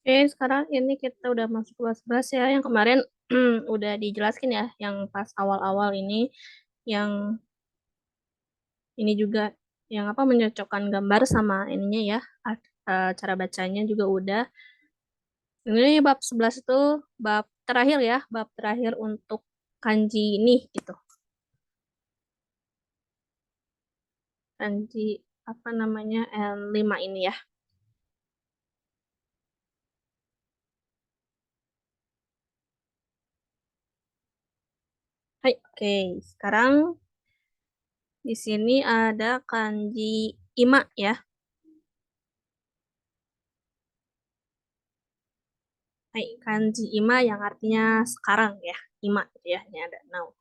Oke, sekarang ini kita udah masuk kelas 11 ya. Yang kemarin udah dijelaskan ya, yang pas awal-awal yang ini juga, yang apa menyocokkan gambar sama ininya ya, cara bacanya juga udah. Ini bab 11 itu bab terakhir ya, bab terakhir untuk kanji ini gitu. Kanji apa namanya, N5 ini ya. Hai, oke. Sekarang di sini ada kanji ima ya. Hai, kanji ima yang artinya sekarang ya. Ima gitu ya, ini ada now.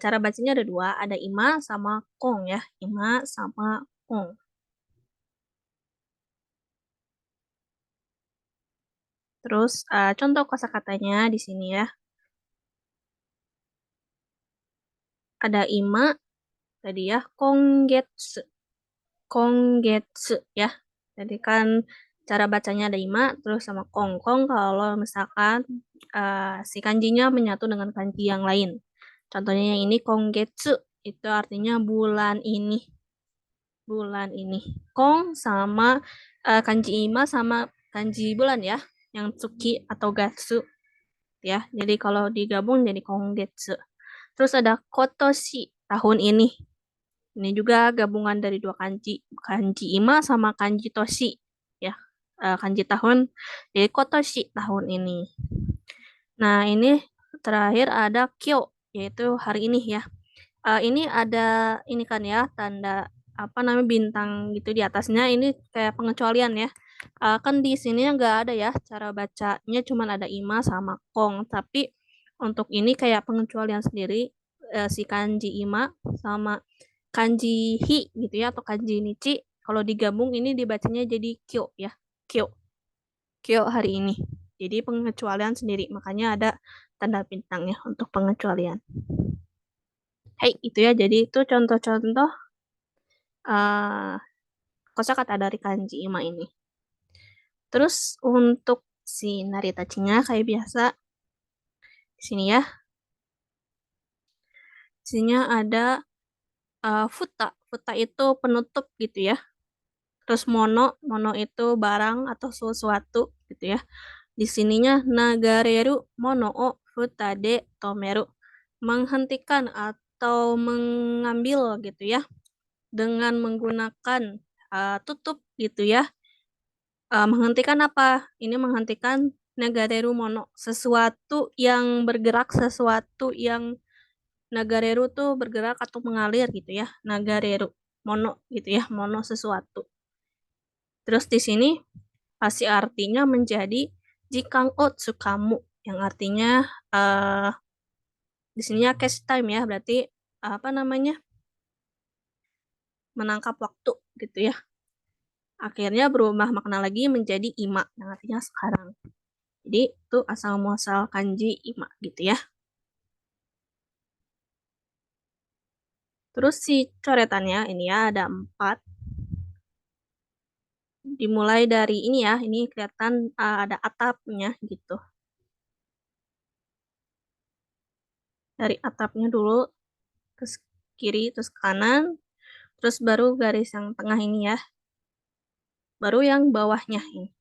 Cara bacanya ada dua, ada ima sama kong ya. Ima sama kong. Terus contoh kosakatanya di sini ya. Ada ima tadi ya, konggetsu. Konggetsu ya. Jadi kan cara bacanya ada ima terus sama kong. Kong kalau misalkan si kanjinya menyatu dengan kanji yang lain. Contohnya yang ini konggetsu itu artinya bulan ini. Bulan ini. Kong sama kanji ima sama kanji bulan ya, yang tsuki atau gatsu ya. Jadi kalau digabung jadi konggetsu. Terus ada kotoshi, tahun ini. Ini juga gabungan dari dua kanji, kanji ima sama kanji toshi ya. Kanji tahun jadi kotoshi, tahun ini. Nah, ini terakhir ada kyo, yaitu hari ini ya. Ini ada ini kan ya, tanda apa namanya bintang gitu di atasnya, ini kayak pengecualian ya. Kan di sini nggak ada ya, cara bacanya cuman ada ima sama kong, tapi untuk ini kayak pengecualian sendiri, si kanji ima sama kanji hi gitu ya, atau kanji nichi kalau digabung ini dibacanya jadi kyo ya. Kyo. Kyo hari ini. Jadi pengecualian sendiri, makanya ada tanda bintangnya untuk pengecualian. Hai, itu ya. Jadi itu contoh-contoh uh, kosakata dari kanji ima ini. Terus untuk si naritachinya kayak biasa di sini ya. Di sininya ada futa. Futa itu penutup gitu ya. Terus mono, mono itu barang atau sesuatu gitu ya. Di sininya nagareru mono o futa de tomeru. Menghentikan atau mengambil gitu ya. Dengan menggunakan tutup gitu ya. Menghentikan apa? Ini menghentikan nagareru mono, sesuatu yang bergerak, sesuatu yang nagareru tuh bergerak atau mengalir gitu ya. Nagareru mono gitu ya, mono sesuatu. Terus di sini pasti artinya menjadi jikang o tsukamu, yang artinya eh di sininya cash time ya, berarti apa namanya? Menangkap waktu gitu ya. Akhirnya berubah makna lagi menjadi ima, yang artinya sekarang. Jadi itu asal muasal kanji ima gitu ya. Terus si coretannya ini ya ada 4. Dimulai dari ini ya, ini kelihatan ada atapnya gitu. Dari atapnya dulu ke kiri terus ke kanan, terus baru garis yang tengah ini ya. Baru yang bawahnya ini.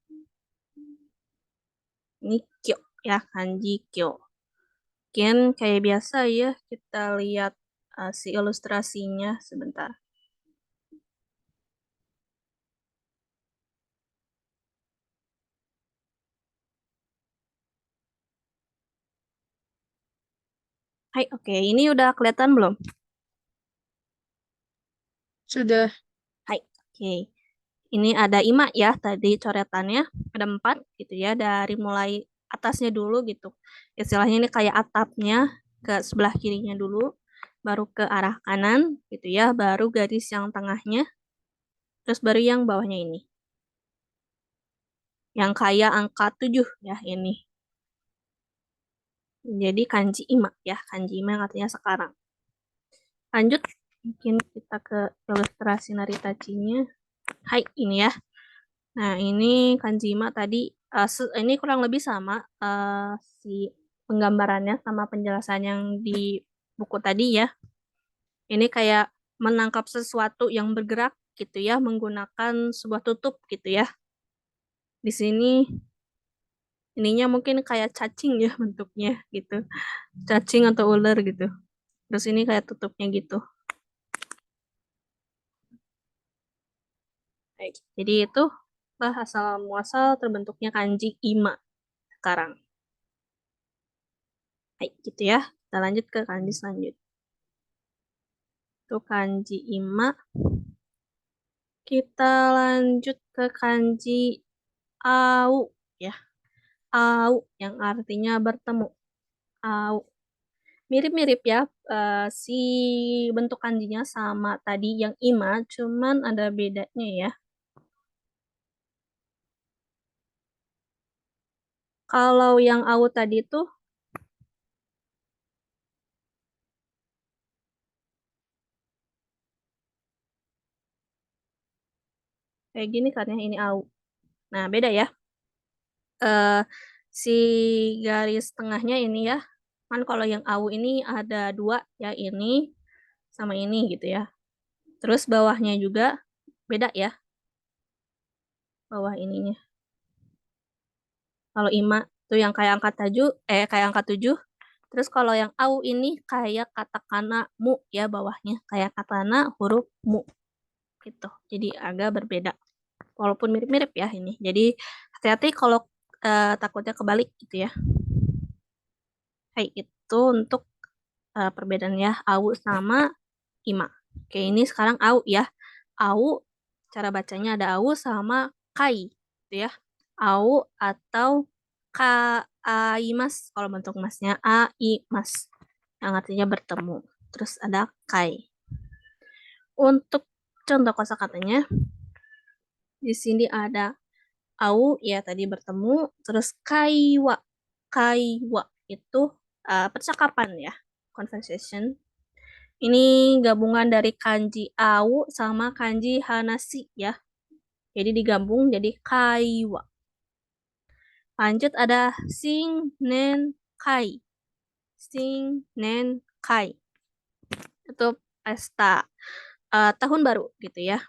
Ini kyo ya, kanji kyo. Mungkin kayak biasa ya, kita lihat si ilustrasinya sebentar. Hai, oke, ini udah kelihatan belum? Sudah. Hai, oke. Ini ada ima ya, tadi coretannya ada 4 gitu ya, dari mulai atasnya dulu gitu. Istilahnya ini kayak atapnya ke sebelah kirinya dulu, baru ke arah kanan gitu ya, baru garis yang tengahnya, terus baru yang bawahnya ini. Yang kayak angka 7 ya ini. Jadi kanji ima ya, kanji ima yang artinya sekarang. Lanjut, mungkin kita ke ilustrasi naritachinya. Hai, ini ya. Nah, ini kanji ima tadi Ini kurang lebih sama si penggambarannya sama penjelasan yang di buku tadi ya. Ini kayak menangkap sesuatu yang bergerak gitu ya, menggunakan sebuah tutup gitu ya. Di sini ininya mungkin kayak cacing ya bentuknya gitu. Cacing atau ular gitu. Terus ini kayak tutupnya gitu. Baik. Jadi itu lah asal muasal terbentuknya kanji ima sekarang. Baik, gitu ya. Kita lanjut ke kanji selanjutnya. Itu kanji ima. Kita lanjut ke kanji au ya. Au yang artinya bertemu. Au. Mirip-mirip ya si bentuk kanjinya sama tadi yang ima, cuman ada bedanya ya. Kalau yang au tadi tuh kayak gini kan ya, ini au. Nah, beda ya. eh, si garis tengahnya ini ya. Kan kalau yang au ini ada dua ya, ini sama ini gitu ya. Terus bawahnya juga beda ya, bawah ininya. Kalau ima tuh yang kayak angka tujuh, kayak angka tujuh. Terus kalau yang au ini kayak katakana mu ya bawahnya, kayak katana huruf mu gitu. Jadi agak berbeda. Walaupun mirip-mirip ya ini. Jadi hati-hati kalau takutnya kebalik gitu ya. Hai, itu untuk perbedaan ya au sama ima. Oke, ini sekarang au ya. Au, cara bacanya ada au sama kai gitu ya. Au atau kaimas kalau bentuk masnya aimas yang artinya bertemu. Terus ada kai. Untuk contoh kosakatanya di sini ada au ya tadi bertemu, terus kaiwa. Kaiwa itu percakapan ya, conversation. Ini gabungan dari kanji au sama kanji hanashi ya. Jadi digabung jadi kaiwa. Lanjut ada sing nen kai. Sing nen kai. Itu pesta tahun baru gitu ya.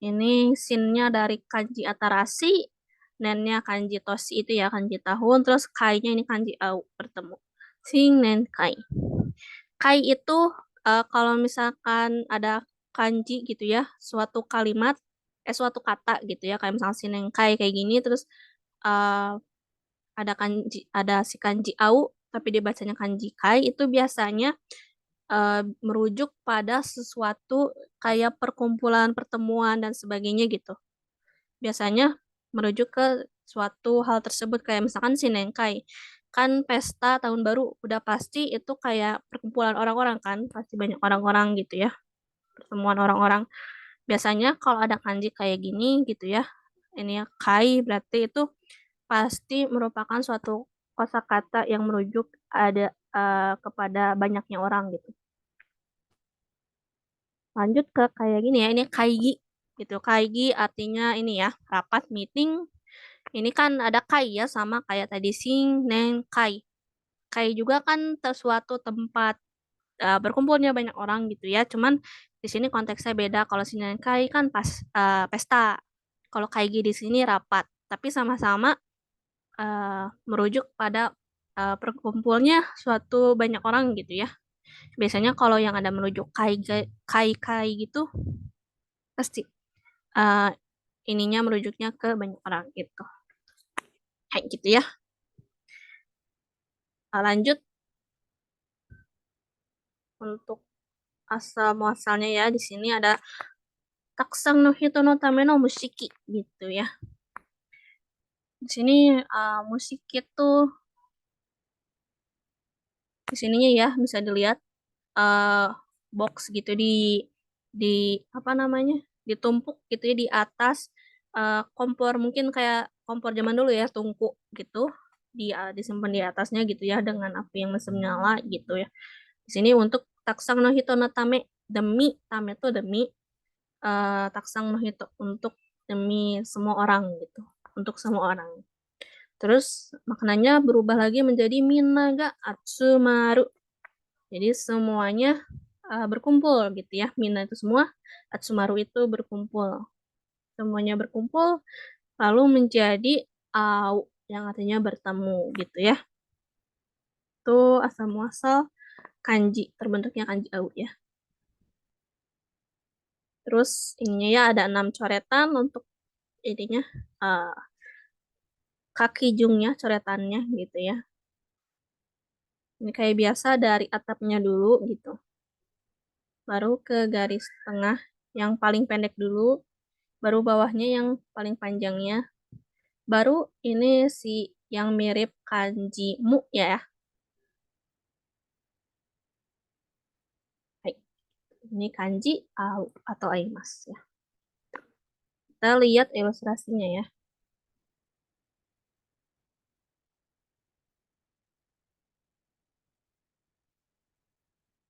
Ini sinnya dari kanji atarasi, nennya kanji toshi itu ya kanji tahun, terus kai-nya ini kanji au bertemu. Sing nen kai. Kai itu kalau misalkan ada kanji gitu ya, suatu kalimat, suatu kata gitu ya, kayak misalnya sinen kai kayak gini, terus eh, ada kanji, ada si kanji au, tapi dia bacanya kanji kai, itu biasanya merujuk pada sesuatu kayak perkumpulan, pertemuan, dan sebagainya gitu. Biasanya merujuk ke suatu hal tersebut, kayak misalkan Sinengkai. Kan pesta tahun baru udah pasti itu kayak perkumpulan orang-orang kan, pasti banyak orang-orang gitu ya, pertemuan orang-orang. Biasanya kalau ada kanji kayak gini gitu ya, ini ya kai berarti itu pasti merupakan suatu kosakata yang merujuk ada kepada banyaknya orang gitu. Lanjut ke kayak gini ya, ini kaigi gitu. Kaigi artinya ini ya, rapat meeting. Ini kan ada kai ya, sama kayak tadi sing, neng, kai. Kai juga kan suatu tempat berkumpulnya banyak orang gitu ya. Cuman di sini konteksnya beda. Kalau sing neng kai kan pas pesta. Kalau kaigi di sini rapat. Tapi sama-sama merujuk pada berkumpulnya suatu banyak orang gitu ya. Biasanya kalau yang ada merujuk kai kai gitu pasti eh, ininya merujuknya ke banyak orang gitu. Kayak gitu ya. Lanjut untuk asal muasalnya ya, di sini ada taksang no hito no tame no musiki gitu ya. Di sini musik itu di sininya ya bisa dilihat eh box gitu di apa namanya? Ditumpuk gitu ya di atas kompor, mungkin kayak kompor zaman dulu ya, tungku gitu. Disimpan di atasnya gitu ya dengan api yang masih menyala gitu ya. Di sini untuk taksang no hito no tame, demi tame itu demi taksang no hito untuk demi semua orang gitu. untuk semua orang. Terus maknanya berubah lagi menjadi minaga atsumaru. Jadi semuanya berkumpul gitu ya. Mina itu semua, atsumaru itu berkumpul. Semuanya berkumpul lalu menjadi au yang artinya bertemu gitu ya. Itu asal muasal kanji, terbentuknya kanji au ya. Terus ininya ya ada 6 coretan untuk ininya uh, kaki jungnya, coretannya gitu ya. Ini kayak biasa dari atapnya dulu gitu. Baru ke garis tengah yang paling pendek dulu, baru bawahnya yang paling panjangnya. Baru ini si yang mirip kanji mu ya. Hai. Ini kanji au atau aimas ya. Kita lihat ilustrasinya ya.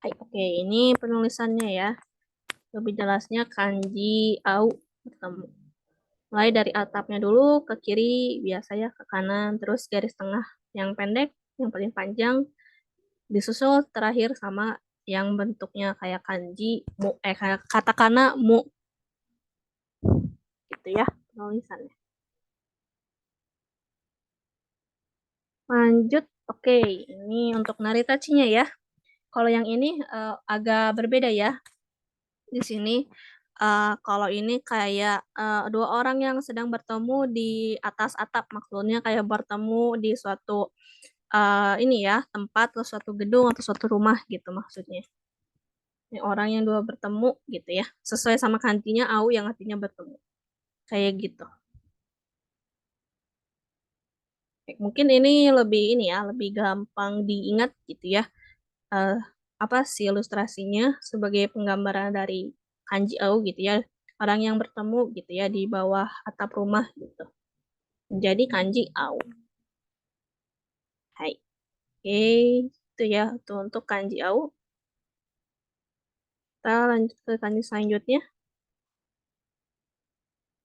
Hai, oke, ini penulisannya ya. Lebih jelasnya kanji au bertemu. Mulai dari atapnya dulu ke kiri, biasa ya ke kanan, terus garis tengah yang pendek, yang paling panjang, disusul terakhir sama yang bentuknya kayak kanji mu, kayak katakana mu gitu ya penulisannya. Lanjut, oke, ini untuk naritachinya ya. Kalau yang ini agak berbeda ya. Di sini kalau ini kayak dua orang yang sedang bertemu di atas atap, maksudnya kayak bertemu di suatu ini ya tempat atau suatu gedung atau suatu rumah gitu maksudnya. Ini orang yang dua bertemu gitu ya, sesuai sama kantinya au yang artinya bertemu. Kayak gitu. Mungkin ini lebih ini ya, lebih gampang diingat gitu ya. Eh, apa sih ilustrasinya sebagai penggambaran dari kanji au gitu ya. Orang yang bertemu gitu ya di bawah atap rumah gitu. Jadi kanji au. Hai. Oke, itu ya itu untuk kanji au. Kita lanjut ke kanji selanjutnya.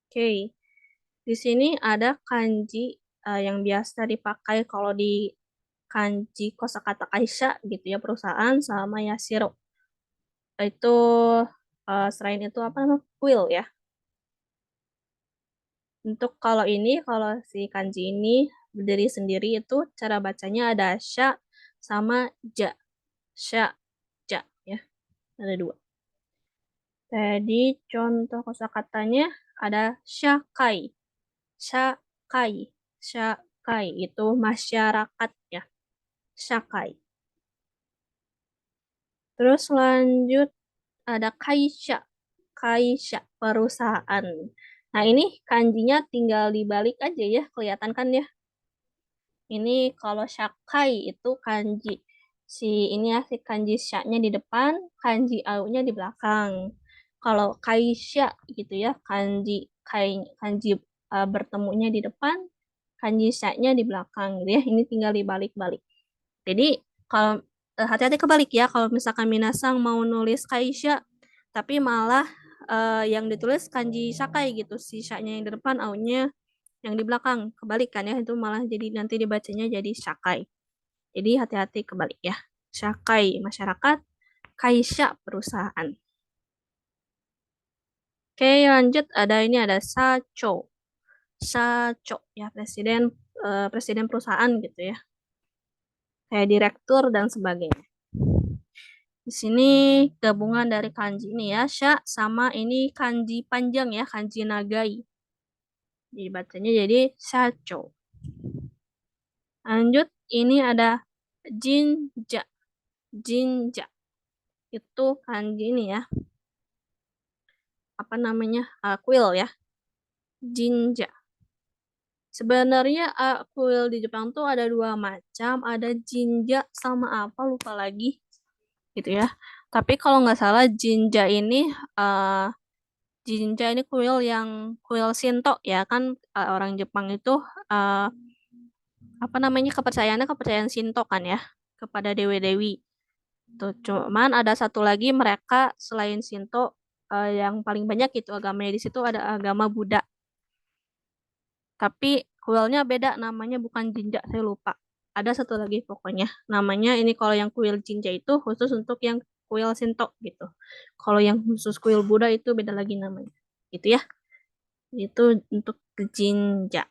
Oke, di sini ada kanji yang biasa dipakai kalau di kanji kosakata kaisha gitu ya, perusahaan sama yashiro. Itu selain itu apa namanya? Quill ya. Untuk kalau ini, kalau si kanji ini berdiri sendiri itu cara bacanya ada sha sama ja. Sha, ja ya. Ada dua. Jadi contoh kosakatanya ada shakai. Shakai. Shakai itu masyarakat ya. Shakai. Terus lanjut ada kaisha. Kaisha, perusahaan. Nah, ini kanjinya tinggal dibalik aja ya, kelihatan kan ya. Ini kalau shakai itu kanji. Si ini ya, si kanji sya-nya di depan, kanji au-nya di belakang. Kalau kaisha gitu ya, kanji bertemunya di depan, kanji sya-nya di belakang gitu ya. Ini tinggal dibalik-balik. Jadi kalau hati-hati kebalik ya kalau misalkan Minasang mau nulis kaisha tapi malah yang ditulis kanji sakai gitu, si sya-nya yang di depan, au-nya yang di belakang, kebalik kan ya, itu malah jadi nanti dibacanya jadi sakai. Jadi hati-hati kebalik ya. Sakai masyarakat, kaisha perusahaan. Oke, lanjut ada ini ada sacho. Sacho ya presiden perusahaan gitu ya. Kayak direktur dan sebagainya. Di sini gabungan dari kanji ini ya, sha sama ini kanji panjang ya, kanji nagai. Jadi bacanya jadi sacho. Lanjut, ini ada jinja. Jinja. Itu kanji ini ya. Apa namanya? Kuil ya. Jinja. Sebenarnya kuil di Jepang tuh ada dua macam. Ada jinja sama apa lupa lagi. Gitu ya. Tapi kalau nggak salah jinja ini uh, Jinja ini kuil Shinto ya kan, orang Jepang itu uh, apa namanya kepercayaan Shinto kan ya kepada dewi-dewi. Tuh, cuman ada satu lagi mereka selain Shinto yang paling banyak itu agamanya di situ ada agama Buddha. Tapi kuilnya beda namanya, bukan jinja, saya lupa. Ada satu lagi pokoknya. Namanya ini kalau yang kuil jinja itu khusus untuk yang kuil Shinto gitu. Kalau yang khusus kuil Buddha itu beda lagi namanya. Gitu ya. Itu untuk jinja.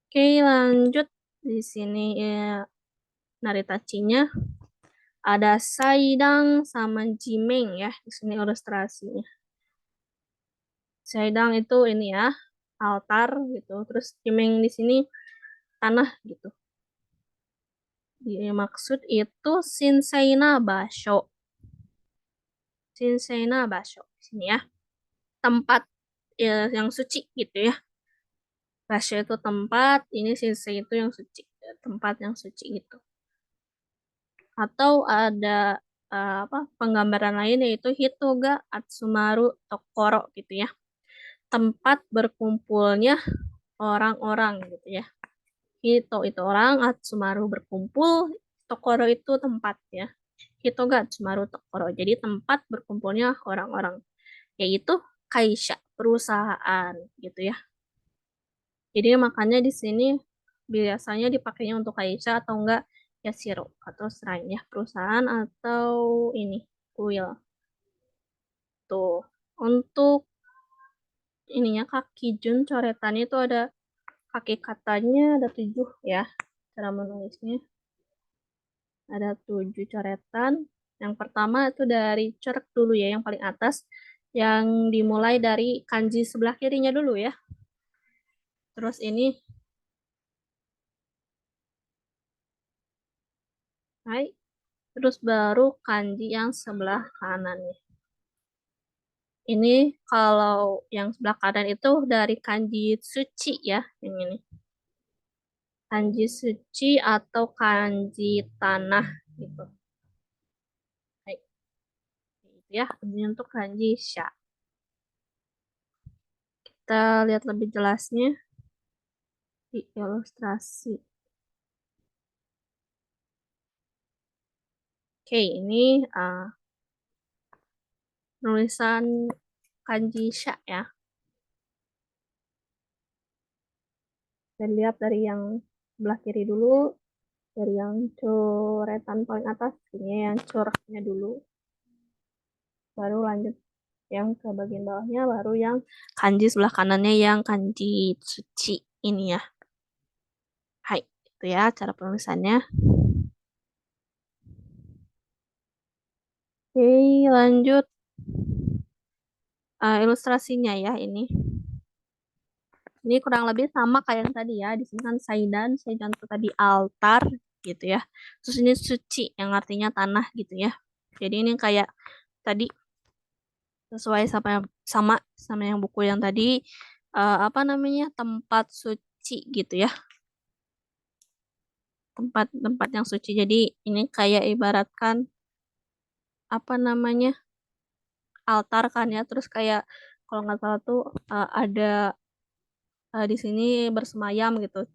Oke, lanjut. Di sini ya Naritachinya ada Saidang sama Jimeng ya. Di sini ilustrasinya. Saidang itu ini ya, altar gitu. Terus Jimeng di sini tanah gitu. Maksud itu Shinseina Basho. Shinseina Basho. Sini ya. Tempat ya, yang suci gitu ya. Basho itu tempat, ini Shinsei itu yang suci. Tempat yang suci gitu. Atau ada apa penggambaran lain yaitu Hitoga Atsumaru Tokoro gitu ya. Tempat berkumpulnya orang-orang gitu ya. Hito itu orang, Atsumaru berkumpul, Tokoro itu tempat ya. Hitoga Atsumaru Tokoro. Jadi tempat berkumpulnya orang-orang, yaitu kaisha, perusahaan gitu ya. Jadi makanya di sini biasanya dipakainya untuk kaisha atau enggak yashiro atau shrine ya, perusahaan atau ini kuil. Tuh. Untuk ininya kaki jun coretannya itu ada kaki katanya ada 7 ya cara menulisnya. Ada 7 coretan. Yang pertama itu dari coret dulu ya, yang paling atas. Yang dimulai dari kanji sebelah kirinya dulu ya. Terus ini, hai. Terus baru kanji yang sebelah kanannya. Ini kalau yang sebelah kanan itu dari kanji suci ya, yang ini. Kanji suci atau kanji tanah gitu. Baik, itu ya. Ini untuk kanji sha. Kita lihat lebih jelasnya di ilustrasi. Oke, ini nulisan kanji sha ya. Dan lihat dari yang sebelah kiri dulu, dari yang coretan paling atas, ini yang coraknya dulu. Baru lanjut yang ke bagian bawahnya, baru yang kanji sebelah kanannya yang kanji suci ini ya. Hai, itu ya cara penulisannya. Oke, lanjut ilustrasinya ya ini. Ini kurang lebih sama kayak yang tadi ya. Di sini kan Saidan, Saidan itu tadi altar gitu ya. Terus ini suci yang artinya tanah gitu ya. Jadi ini kayak tadi sesuai sama sama yang buku yang tadi apa namanya? Tempat suci gitu ya. Tempat-tempat yang suci. Jadi ini kayak ibaratkan apa namanya? Altar kan ya. Terus kayak kalau nggak salah tuh ada di sini bersemayam gitu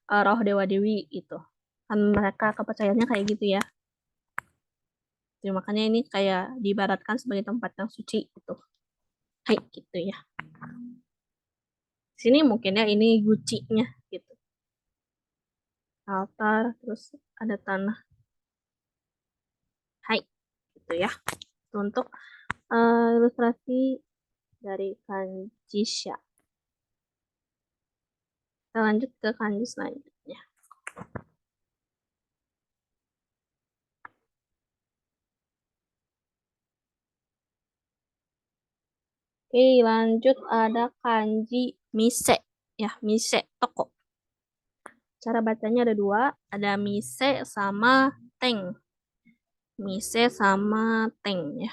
roh dewa dewi gitu kan mereka kepercayaannya kayak gitu ya. Jadi, makanya ini kayak diibaratkan sebagai tempat yang suci gitu. Hai gitu ya. Sini mungkin ya ini gucinya gitu. Altar terus ada tanah. Hai gitu ya. Itu untuk ilustrasi dari kanji sha. Kita lanjut ke kanji selanjutnya. Oke, lanjut ada kanji mise ya, mise toko. Cara bacanya ada 2, ada mise sama teng. Mise sama teng ya.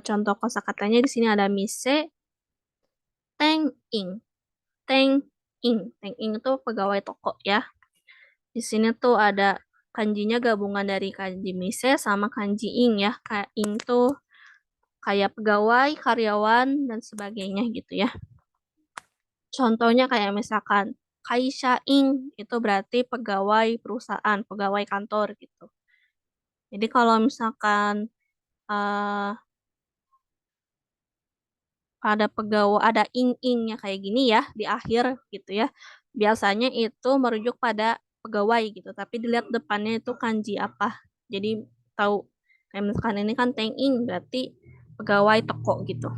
Contoh kosakatanya di sini ada mise, teng ing, teng ing. Teng ing itu pegawai toko ya. Di sini tuh ada kanjinya gabungan dari kanji mise sama kanji ing ya. Kayak ing tuh kayak pegawai, karyawan dan sebagainya gitu ya. Contohnya kayak misalkan kaisha ing itu berarti pegawai perusahaan, pegawai kantor gitu. Jadi kalau misalkan uh, ada pegawai, ada ing-ingnya kayak gini ya di akhir gitu ya. Biasanya itu merujuk pada pegawai gitu, tapi dilihat depannya itu kanji apa. Jadi tahu kayak misalkan ini kan teng ing berarti pegawai toko gitu.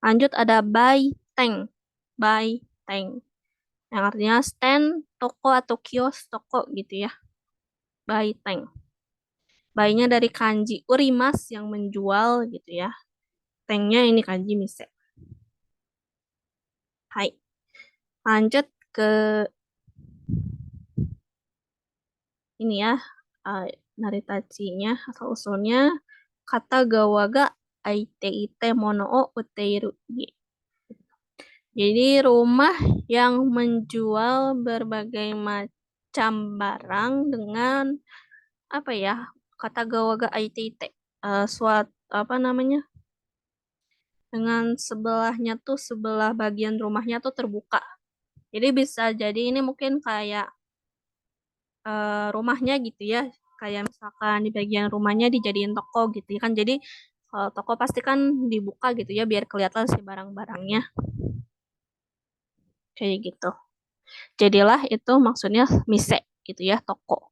Lanjut ada bai teng yang artinya stand toko atau kios toko gitu ya. Bai teng. Bainya dari kanji urimas yang menjual gitu ya. Tengnya ini kanji mise. Hai. Lanjut ke ini ya, uh, naritachinya asal usulnya kata gawaga aite ite mono o uteiru. Jadi rumah yang menjual berbagai macam barang dengan apa ya, kata gawaga aite ite, suatu apa namanya, dengan sebelahnya tuh sebelah bagian rumahnya tuh terbuka. Jadi bisa jadi ini mungkin kayak rumahnya gitu ya, kayak misalkan di bagian rumahnya dijadiin toko gitu ya kan. Jadi kalau toko pasti kan dibuka gitu ya biar kelihatan sih barang-barangnya kayak gitu. Jadilah itu maksudnya mise gitu ya, toko.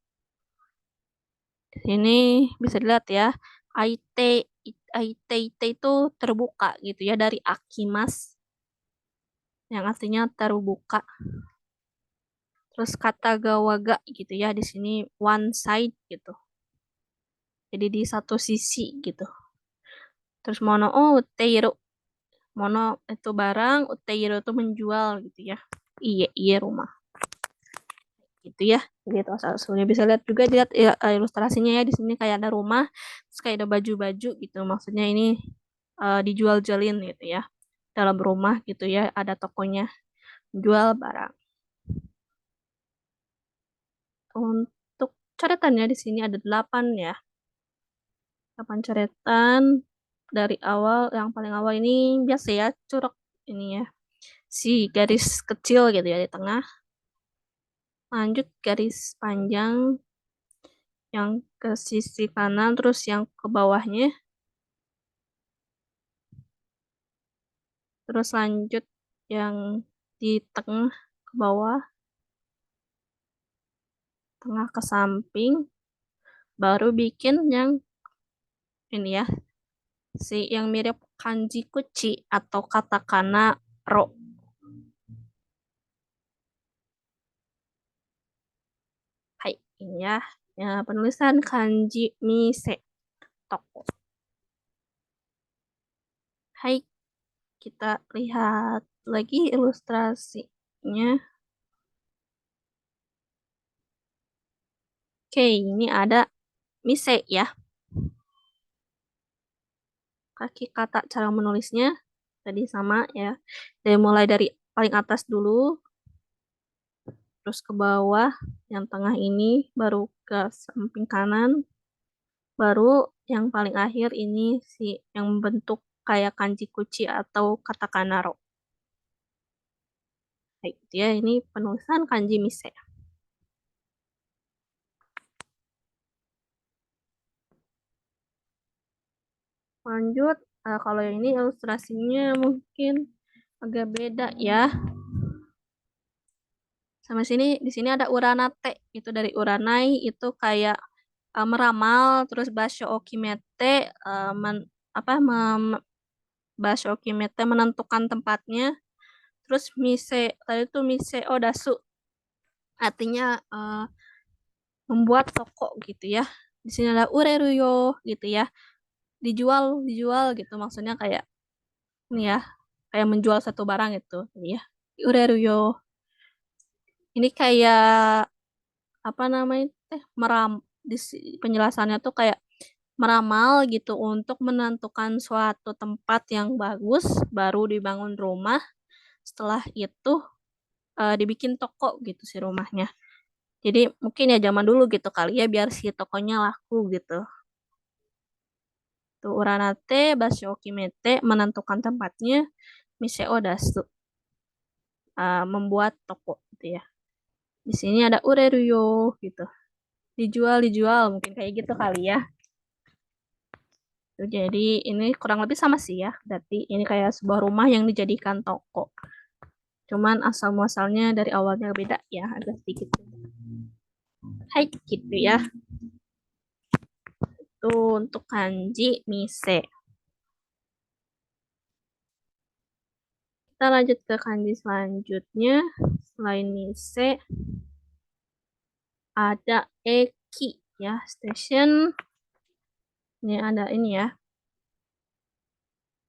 Di sini bisa dilihat ya, aite aite ite itu terbuka gitu ya dari akimas yang artinya terbuka. Terus kata gawaga gitu ya di sini one side gitu. Jadi di satu sisi gitu. Terus mono oh teiru. Mono itu barang, uteiru itu menjual gitu ya. Iya, iya rumah. Gitu ya. Jadi itu asal usulnya bisa lihat juga lihat ya, ilustrasinya ya di sini kayak ada rumah, terus kayak ada baju-baju gitu. Maksudnya ini dijual-jualin gitu ya. Dalam rumah gitu ya, ada tokonya jual barang. Untuk coretannya di sini ada 8 ya. 8 coretan dari awal, yang paling awal ini biasa ya, curug ini ya. Si garis kecil gitu ya di tengah. Lanjut garis panjang yang ke sisi kanan, terus yang ke bawahnya. Terus lanjut yang di tengah ke bawah, tengah ke samping. Baru bikin yang ini ya, si yang mirip kanji kuci atau katakana ro. Hai, ini ya, ya penulisan kanji mise toko. Hai, kita lihat lagi ilustrasinya. Oke, ini ada mise ya. Kaki kata cara menulisnya tadi sama ya. Dari mulai dari paling atas dulu, terus ke bawah, yang tengah ini, baru ke samping kanan, baru yang paling akhir ini si yang bentuk kayak kanji kuci atau katakana ro. Baik, ya ini penulisan kanji mise. Lanjut, kalau yang ini ilustrasinya mungkin agak beda ya. Sama sini, di sini ada uranate, itu dari uranai, itu kayak meramal, terus basho okimete, apa, basho okimete menentukan tempatnya, terus mise, tadi itu mise odasu, artinya membuat toko gitu ya. Di sini ada ureruyo gitu ya, dijual, dijual gitu, maksudnya kayak ini ya, kayak menjual satu barang itu, ya. Ureruyo. Ini kayak apa namanya meram penjelasannya tuh kayak meramal gitu untuk menentukan suatu tempat yang bagus baru dibangun rumah, setelah itu dibikin toko gitu si rumahnya. Jadi mungkin ya zaman dulu gitu kali ya biar si tokonya laku gitu. Tuh uranate basho kimete menentukan tempatnya, miseo dasu membuat toko gitu ya. Di sini ada ureruyo gitu. Dijual dijual mungkin kayak gitu kali ya. Jadi ini kurang lebih sama sih ya. Berarti ini kayak sebuah rumah yang dijadikan toko. Cuman asal muasalnya dari awalnya beda ya, agak sedikit. Hai, gitu ya. Tuh untuk kanji mise. Kita lanjut ke kanji selanjutnya. Selain mise, ada eki ya, station. Ini ada ini ya,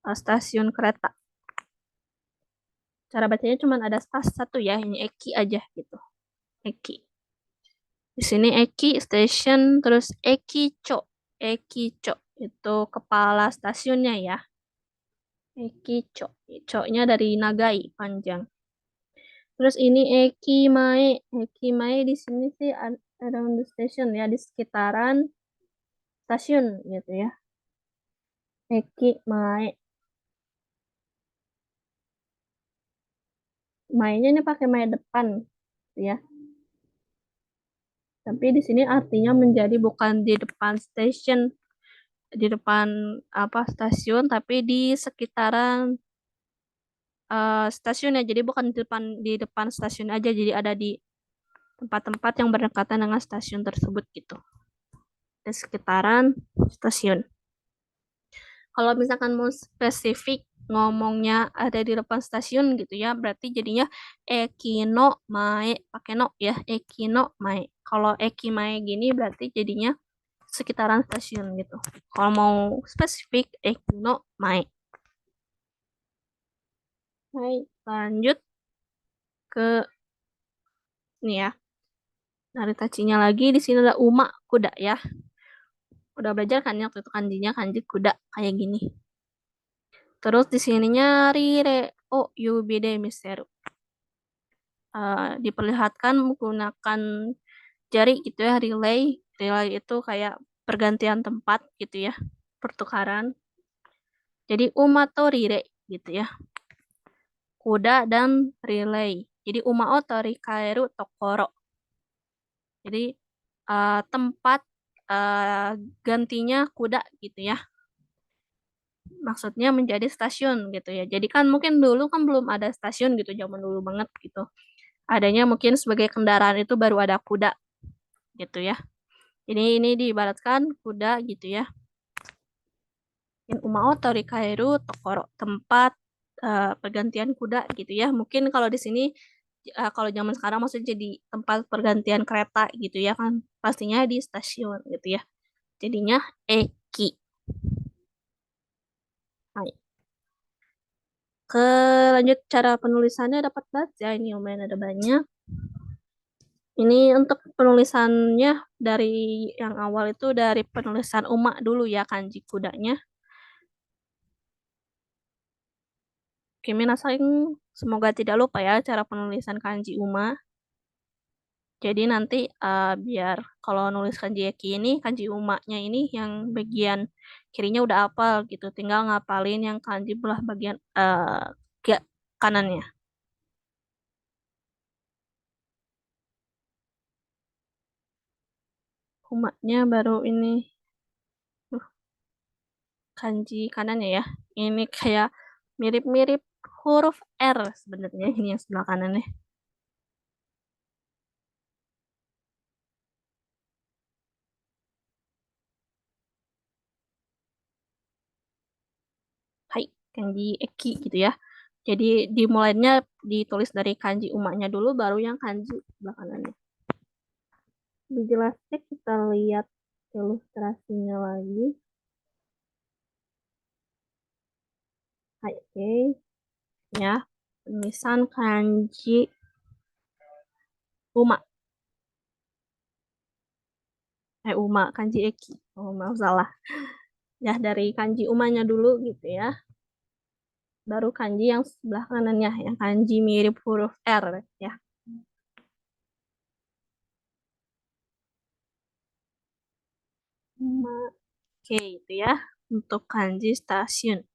stasiun kereta. Cara bacanya cuma ada satu ya, ini eki aja gitu. Eki. Di sini eki station, terus ekicho. Ekicho itu kepala stasiunnya ya. Ekicho. Cho-nya dari nagai panjang. Terus ini ekimae. Ekimae di sini sih around the station ya, di sekitaran stasiun gitu ya. Ekimae. Mae-nya ini pakai mae depan ya. Tapi di sini artinya menjadi bukan di depan station, di depan apa stasiun, tapi di sekitaran stasiun ya. Jadi bukan di depan stasiun aja, jadi ada di tempat-tempat yang berdekatan dengan stasiun tersebut gitu. Di sekitaran stasiun. Kalau misalkan mau spesifik ngomongnya ada di depan stasiun gitu ya, berarti jadinya Ekino Mae, pakai no ya, Ekino Mae. Kalau Ekimae gini berarti jadinya sekitaran stasiun gitu. Kalau mau spesifik Ekino Mae. Baik, lanjut ke ini ya. Dari tachinya lagi di sini ada Uma kuda ya. Udah belajar kan ya waktu itu kanjinya kanji kuda kayak gini. Terus di sininya Rire O Yubide Miseru. Diperlihatkan menggunakan jari gitu ya, relay. Relay itu kayak pergantian tempat gitu ya, pertukaran. Jadi Uma to Rire gitu ya. Kuda dan relay. Jadi Uma o Torikaeru Tokoro. Jadi tempat uh, gantinya kuda gitu ya. Maksudnya menjadi stasiun gitu ya. Jadi kan mungkin dulu kan belum ada stasiun gitu, zaman dulu banget gitu. Adanya mungkin sebagai kendaraan itu baru ada kuda gitu ya. Jadi ini diibaratkan kuda gitu ya. In umao torikairu tokoro, tempat pergantian kuda gitu ya. Mungkin kalau di sini kalau zaman sekarang maksudnya jadi tempat pergantian kereta gitu ya kan. Pastinya di stasiun gitu ya. Jadinya eki. Hai. Ke lanjut cara penulisannya dapat baca ini lumayan ada banyak. Ini untuk penulisannya dari yang awal itu dari penulisan Uma dulu ya kanji kudanya. Kimi Nasang semoga tidak lupa ya cara penulisan kanji Uma. Jadi nanti biar kalau nulis kanji Eki ini kanji Uma-nya ini yang bagian kirinya udah hafal gitu. Tinggal ngapalin yang kanji belah bagian kanannya. Uma-nya baru ini uh, kanji kanannya ya. Ini kayak mirip-mirip huruf R sebenarnya ini yang sebelah kanannya. Hai, kanji Eki gitu ya. Jadi dimulainya ditulis dari kanji umaknya dulu, baru yang kanji sebelah kanannya. Lebih jelasnya kita lihat ilustrasinya lagi. Hai, oke. Ya, tulisan kanji umak. Umak, kanji Eki. Oh, maaf salah. Ya, dari kanji umanya dulu gitu ya. Baru kanji yang sebelah kanannya, yang kanji mirip huruf R ya. Umak. Oke, itu ya untuk kanji stasiun.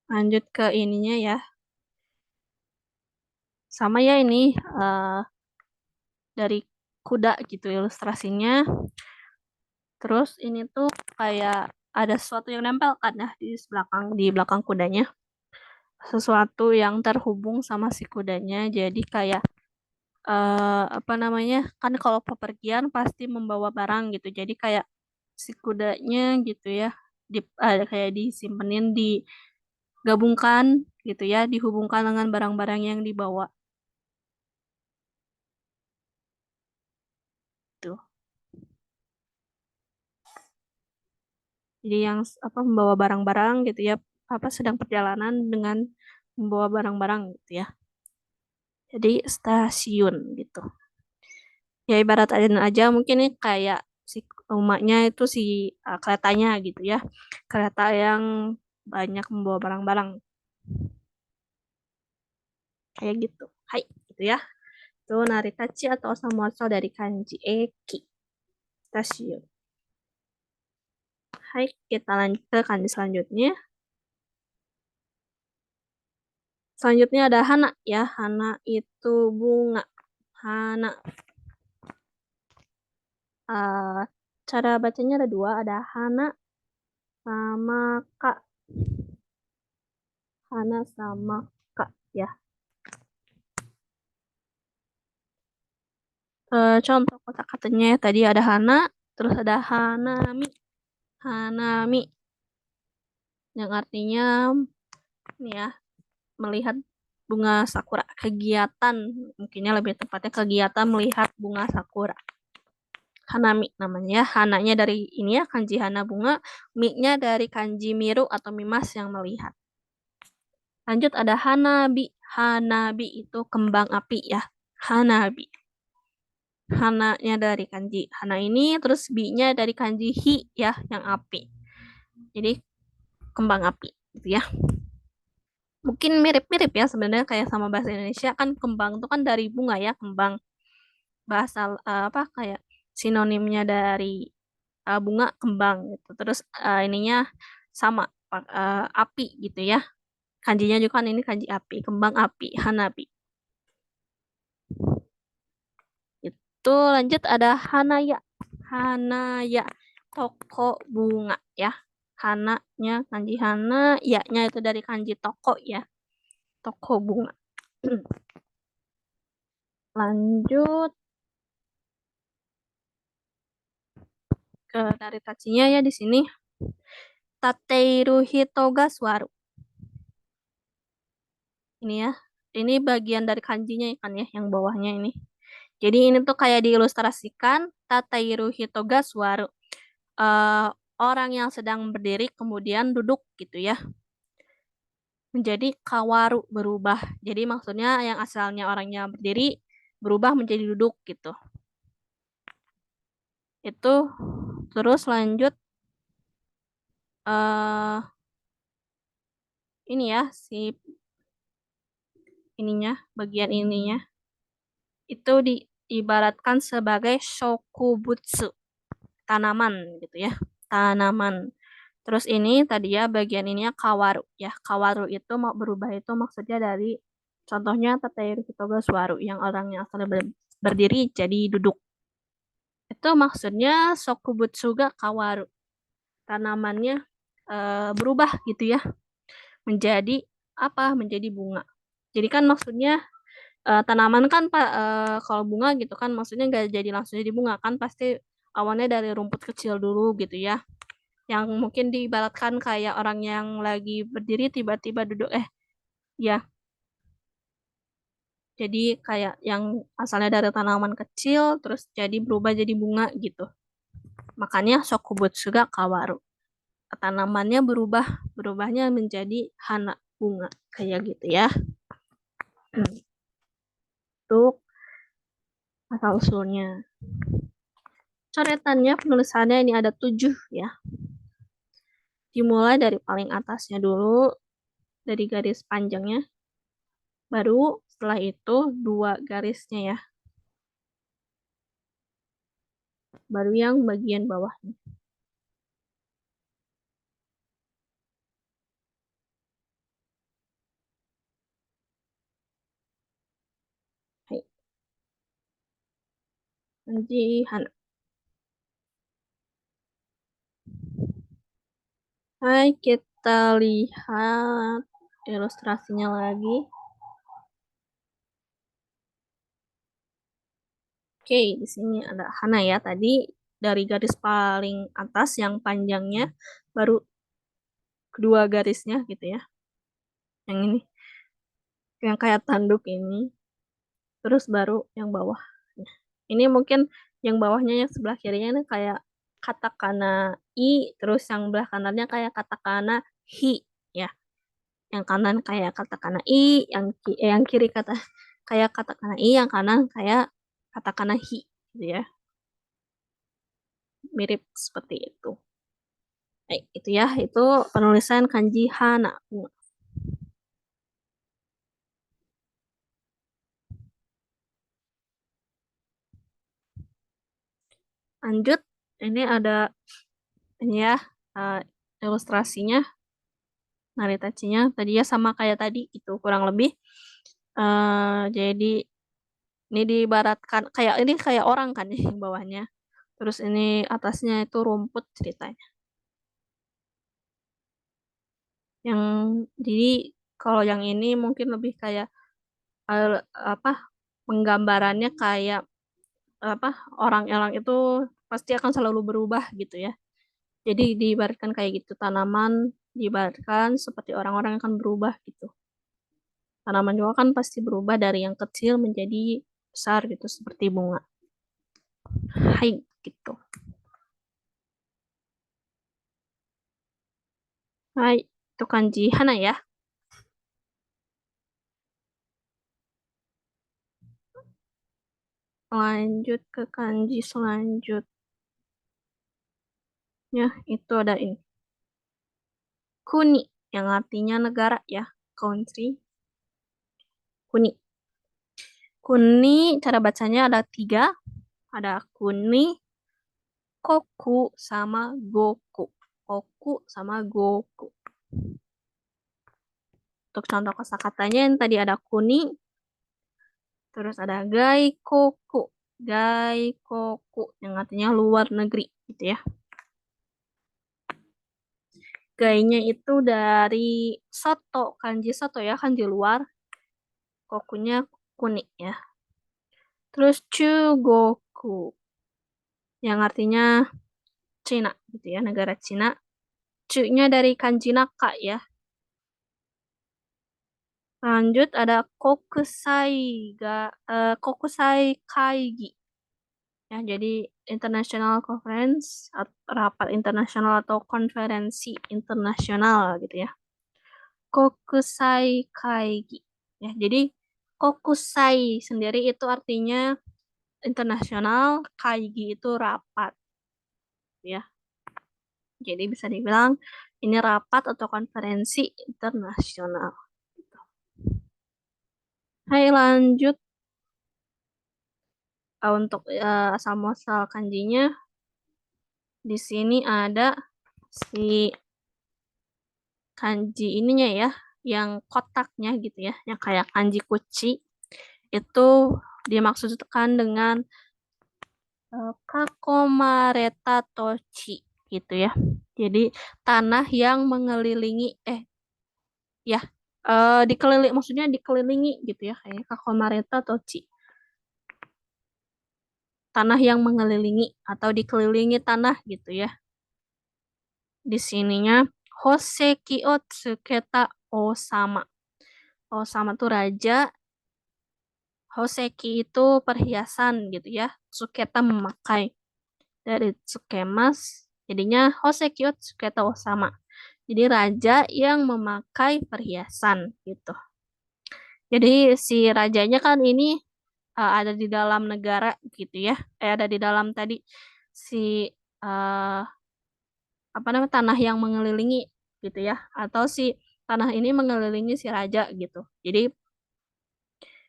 Lanjut ke ininya ya. Sama ya ini dari kuda gitu ilustrasinya. Terus ini tuh kayak ada sesuatu yang nempel kan ya di belakang kudanya. Sesuatu yang terhubung sama si kudanya. Jadi kayak apa namanya? Kan kalau pepergian pasti membawa barang gitu. Jadi kayak si kudanya gitu ya kayak disimpenin digabungkan gitu ya, dihubungkan dengan barang-barang yang dibawa tuh. Jadi yang apa membawa barang-barang gitu ya, apa sedang perjalanan dengan membawa barang-barang gitu ya. Jadi stasiun gitu. Ya ibarat aja mungkin ini kayak si emaknya itu si keretanya gitu ya. Kereta yang banyak membawa barang-barang kayak gitu. Hai, gitu ya. Itu naritachi atau asal muasal dari kanji eki, stasiun. Hai, kita lanjut ke kanji selanjutnya. Selanjutnya ada hana ya. Hana itu bunga. Hana. Eh, cara bacanya ada dua. Ada hana sama kak. Hana sama kak ya. Contoh kata-katanya tadi ada hana, terus ada hanami. Hanami yang artinya ini ya, melihat bunga sakura. Kegiatan, mungkinnya lebih tepatnya kegiatan melihat bunga sakura. Hanami namanya ya. Hananya dari ini ya, kanji hana bunga. Mi-nya dari kanji miru atau mimas yang melihat. Lanjut ada hanabi. Hanabi itu kembang api ya. Hanabi. Hananya dari kanji hana ini, terus bi-nya dari kanji hi ya, yang api. Jadi kembang api gitu ya. Mungkin mirip-mirip ya sebenarnya kayak sama bahasa Indonesia kan kembang itu kan dari bunga ya, kembang bahasa apa kayak sinonimnya dari bunga kembang gitu. Terus ininya sama api gitu ya. Kanjinya juga kan ini kanji api, kembang api, hanabi. Itu lanjut ada hanaya. Hanaya toko bunga ya. Hananya kanji hana, ya-nya itu dari kanji toko ya. Toko bunga. Lanjut ke dari tachinya ya di sini. Tateiru hitoga suaru. Ini ya. Ini bagian dari kanjinya kan ya, yang bawahnya ini. Jadi ini tuh kayak diilustrasikan Tateiru hitoga suaru. Eh, orang yang sedang berdiri kemudian duduk gitu ya. Menjadi kawaru berubah. Jadi maksudnya yang asalnya orangnya berdiri berubah menjadi duduk gitu. Itu terus lanjut eh ini ya si ininya bagian ininya itu diibaratkan sebagai shokubutsu, tanaman gitu ya, tanaman. Terus ini tadi ya bagian ininya kawaru ya. Kawaru itu mau berubah itu maksudnya dari contohnya Tateiru Hitoga Suaru yang orangnya asalnya berdiri jadi duduk. Itu maksudnya Shokubutsuga Kawaru. Tanamannya berubah gitu ya menjadi apa? Menjadi bunga. Jadi kan maksudnya tanaman kan Pak kalau bunga gitu kan maksudnya nggak jadi langsung jadi bunga kan pasti awalnya dari rumput kecil dulu gitu ya. Yang mungkin diibaratkan kayak orang yang lagi berdiri tiba-tiba duduk ya jadi kayak yang asalnya dari tanaman kecil terus jadi berubah jadi bunga gitu. Makanya Shokubutsuga Kawaru. Tanamannya berubahnya menjadi hana bunga kayak gitu ya. Untuk asal usulnya. Coretannya penulisannya ini ada 7 ya. Dimulai dari paling atasnya dulu, dari garis panjangnya. Baru setelah itu 2 garisnya ya. Baru yang bagian bawahnya. Hai. Kanji hana. Hai, kita lihat ilustrasinya lagi. Oke, di sini ada hana ya. Tadi dari garis paling atas yang panjangnya baru kedua garisnya gitu ya. Yang ini, yang kayak tanduk ini. Terus baru yang bawah. Nah, ini mungkin yang bawahnya yang sebelah kirinya ini kayak katakana i, terus yang belah kanannya kayak katakana hi ya. Yang kanan kayak katakana i, yang kiri kayak katakana i, yang kanan kayak katakana hi gitu ya. Mirip seperti itu. Itu ya, itu penulisan kanji hana. Lanjut, ini ada ini ya, eh, ilustrasinya, naritachinya tadi ya sama kayak tadi itu kurang lebih. Jadi ini diibaratkan kayak ini kayak orang kan ya yang bawahnya. Terus ini atasnya itu rumput ceritanya. Yang jadi kalau yang ini mungkin lebih kayak apa penggambarannya kayak apa orang-orang itu pasti akan selalu berubah gitu ya. Jadi diibaratkan kayak gitu tanaman diibaratkan seperti orang-orang yang akan berubah gitu. Tanaman juga kan pasti berubah dari yang kecil menjadi besar gitu seperti bunga. Hai gitu. Hai, itu kanji hana ya. Lanjut ke kanji selanjutnya. Itu ada ini. Kuni, yang artinya negara ya. Country. Kuni. Kuni, cara bacanya ada tiga. Ada kuni, koku, sama goku. Koku sama goku. Untuk contoh kosakatanya yang tadi ada kuni, terus ada gaikoku. Gaikoku, yang artinya luar negeri gitu ya. Gainya itu dari soto, kanji soto ya, kanji luar. Kokunya kuning ya. Terus Chugoku, yang artinya Cina gitu ya, negara Cina. Cu-nya dari kanji naka ya. Lanjut ada Kokusai Kaigi. Ya, jadi International Conference, rapat internasional atau konferensi internasional gitu ya. Kokusai Kaigi. Ya, jadi Kokusai sendiri itu artinya internasional, Kaigi itu rapat ya. Jadi bisa dibilang ini rapat atau konferensi internasional. Hai lanjut. Untuk asal muasal kanjinya di sini ada si kanji ininya ya, yang kotaknya gitu ya, yang kayak kanji kuci itu dimaksudkan dengan kakomareta tochi gitu ya. Jadi tanah yang mengelilingi ya dikelilingi maksudnya dikelilingi gitu ya kayak kakomareta tochi. Tanah yang mengelilingi atau dikelilingi tanah gitu ya. Di sininya Hoseki o Tsuketa Osama. Osama tuh raja, Hoseki itu perhiasan gitu ya. Tsuketa memakai dari tsukemas. Jadinya Hoseki o Tsuketa Osama. Jadi raja yang memakai perhiasan gitu. Jadi si rajanya kan ini ada di dalam negara gitu ya. Ada di dalam tadi si uh, apa namanya tanah yang mengelilingi gitu ya. Atau si tanah ini mengelilingi si raja gitu. Jadi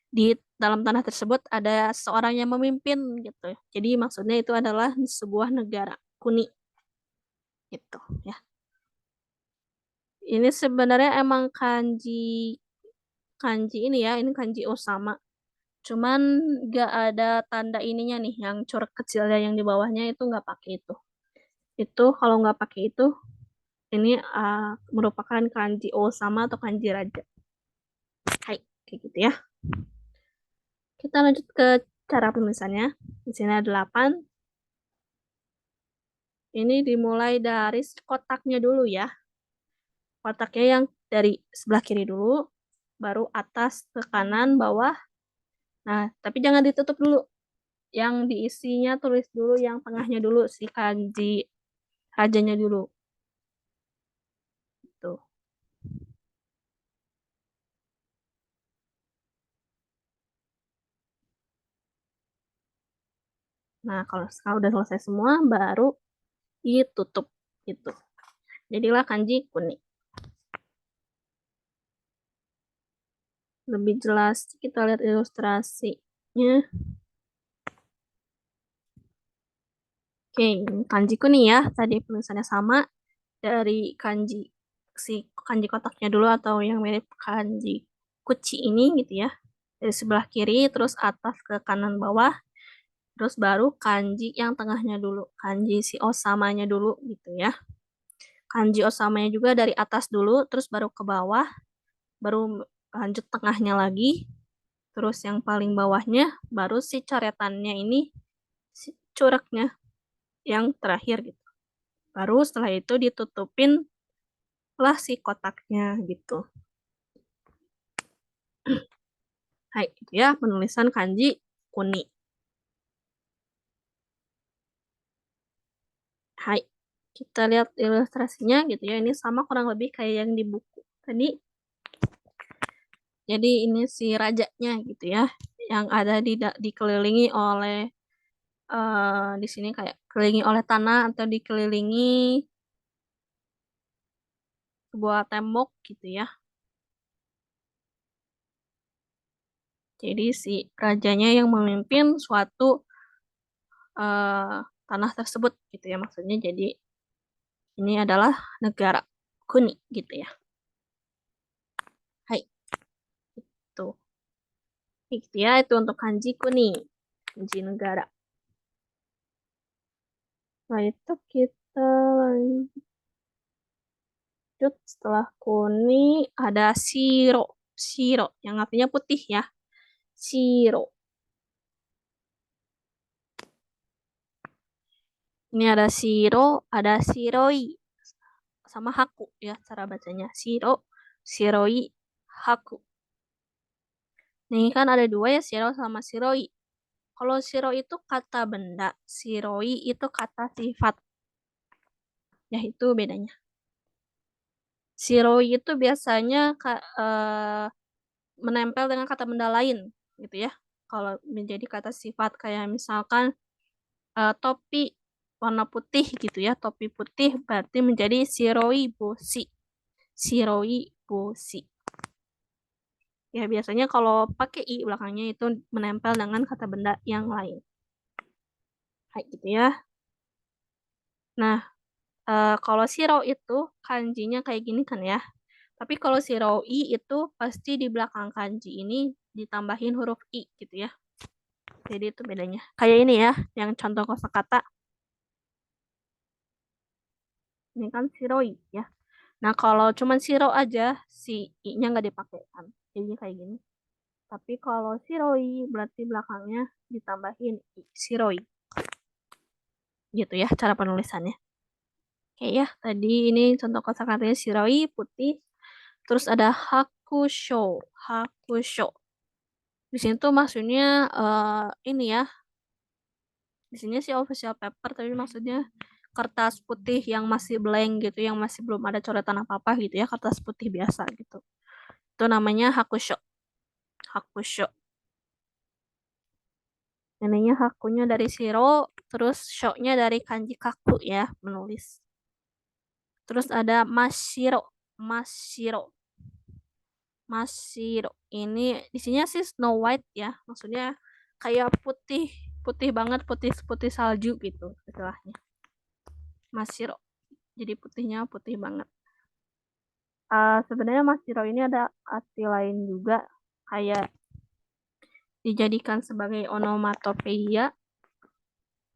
di dalam tanah tersebut ada seorang yang memimpin gitu. Jadi maksudnya itu adalah sebuah negara kuni gitu ya. Ini sebenarnya emang kanji kanji ini ya, ini kanji Osama. Cuman nggak ada tanda ininya nih, yang coret kecilnya yang di bawahnya itu nggak pakai itu. Itu kalau nggak pakai itu, ini merupakan kanji Osama atau kanji raja. Hai, kayak gitu ya. Kita lanjut ke cara penulisannya. Di sini ada 8. Ini dimulai dari kotaknya dulu ya. Kotaknya yang dari sebelah kiri dulu, baru atas ke kanan, bawah. Nah, tapi jangan ditutup dulu. Yang diisinya tulis dulu yang tengahnya dulu, si kanji rajanya dulu. Tuh. Nah, kalau udah selesai semua, baru ditutup gitu. Jadilah kanji kuning. Lebih jelas kita lihat ilustrasinya. Oke, kanji kuning ya. Tadi penulisannya sama dari kanji si kanji kotaknya dulu atau yang mirip kanji kuci ini gitu ya. Dari sebelah kiri terus atas ke kanan bawah, terus baru kanji yang tengahnya dulu, kanji si osamanya dulu gitu ya. Kanji osamanya juga dari atas dulu terus baru ke bawah, baru lanjut tengahnya lagi, terus yang paling bawahnya baru si coretannya ini, si coraknya yang terakhir gitu. Baru setelah itu ditutupin lah si kotaknya gitu. Hai, itu ya penulisan kanji kuni. Hai, kita lihat ilustrasinya gitu ya. Ini sama kurang lebih kayak yang di buku tadi. Jadi ini si rajanya gitu ya, yang ada dikelilingi oleh di sini kayak kelilingi oleh tanah atau dikelilingi sebuah tembok gitu ya. Jadi si rajanya yang memimpin suatu eh, tanah tersebut gitu ya maksudnya. Jadi ini adalah negara Kuni gitu ya. Hai, itu. Gitu ya, itu untuk kanji Kuni, kanji negara. Setelah itu kita lanjut, setelah Kuni ada Shiro. Shiro yang artinya putih ya. Shiro. Ini ada Shiro, ada Shiroi sama Haku ya cara bacanya. Shiro, Shiroi, Haku. Nih kan ada dua ya, Shiro sama Shiroi. Kalau Shiro itu kata benda, Shiroi itu kata sifat. Ya itu bedanya. Shiroi itu biasanya menempel dengan kata benda lain gitu ya. Kalau menjadi kata sifat kayak misalkan topi warna putih gitu ya, topi putih berarti menjadi shiroi boshi. Shiroi boshi. Ya biasanya kalau pakai i belakangnya itu menempel dengan kata benda yang lain. Kayak gitu ya. Nah, kalau shiro itu kanjinya kayak gini kan ya. Tapi kalau shiroi itu pasti di belakang kanji ini ditambahin huruf i gitu ya. Jadi itu bedanya. Kayak ini ya, yang contoh kosakata. Ini kan siroi ya. Nah, kalau cuman siro aja, si i-nya nggak dipakai kan. Jadi kayak gini. Tapi kalau siroi, berarti belakangnya ditambahin i, siroi. Gitu ya, cara penulisannya. Oke ya, tadi ini contoh kosakatanya siroi, putih. Terus ada hakusho. Hakusho. Di sini tuh maksudnya ini ya, di sini sih official paper, tapi maksudnya kertas putih yang masih blank gitu, yang masih belum ada coretan apa-apa gitu ya, kertas putih biasa gitu. Itu namanya hakusho. Hakusho. Ininya hakunya dari shiro, terus sho-nya dari kanji kaku ya, menulis. Terus ada mashiro. Mashiro. Mashiro. Ini di sini sih Snow White ya, maksudnya kayak putih, putih banget, putih putih salju gitu istilahnya. Mashiro. Jadi putihnya putih banget. Sebenarnya Mas Shiro ini ada arti lain juga, kayak dijadikan sebagai onomatopeia.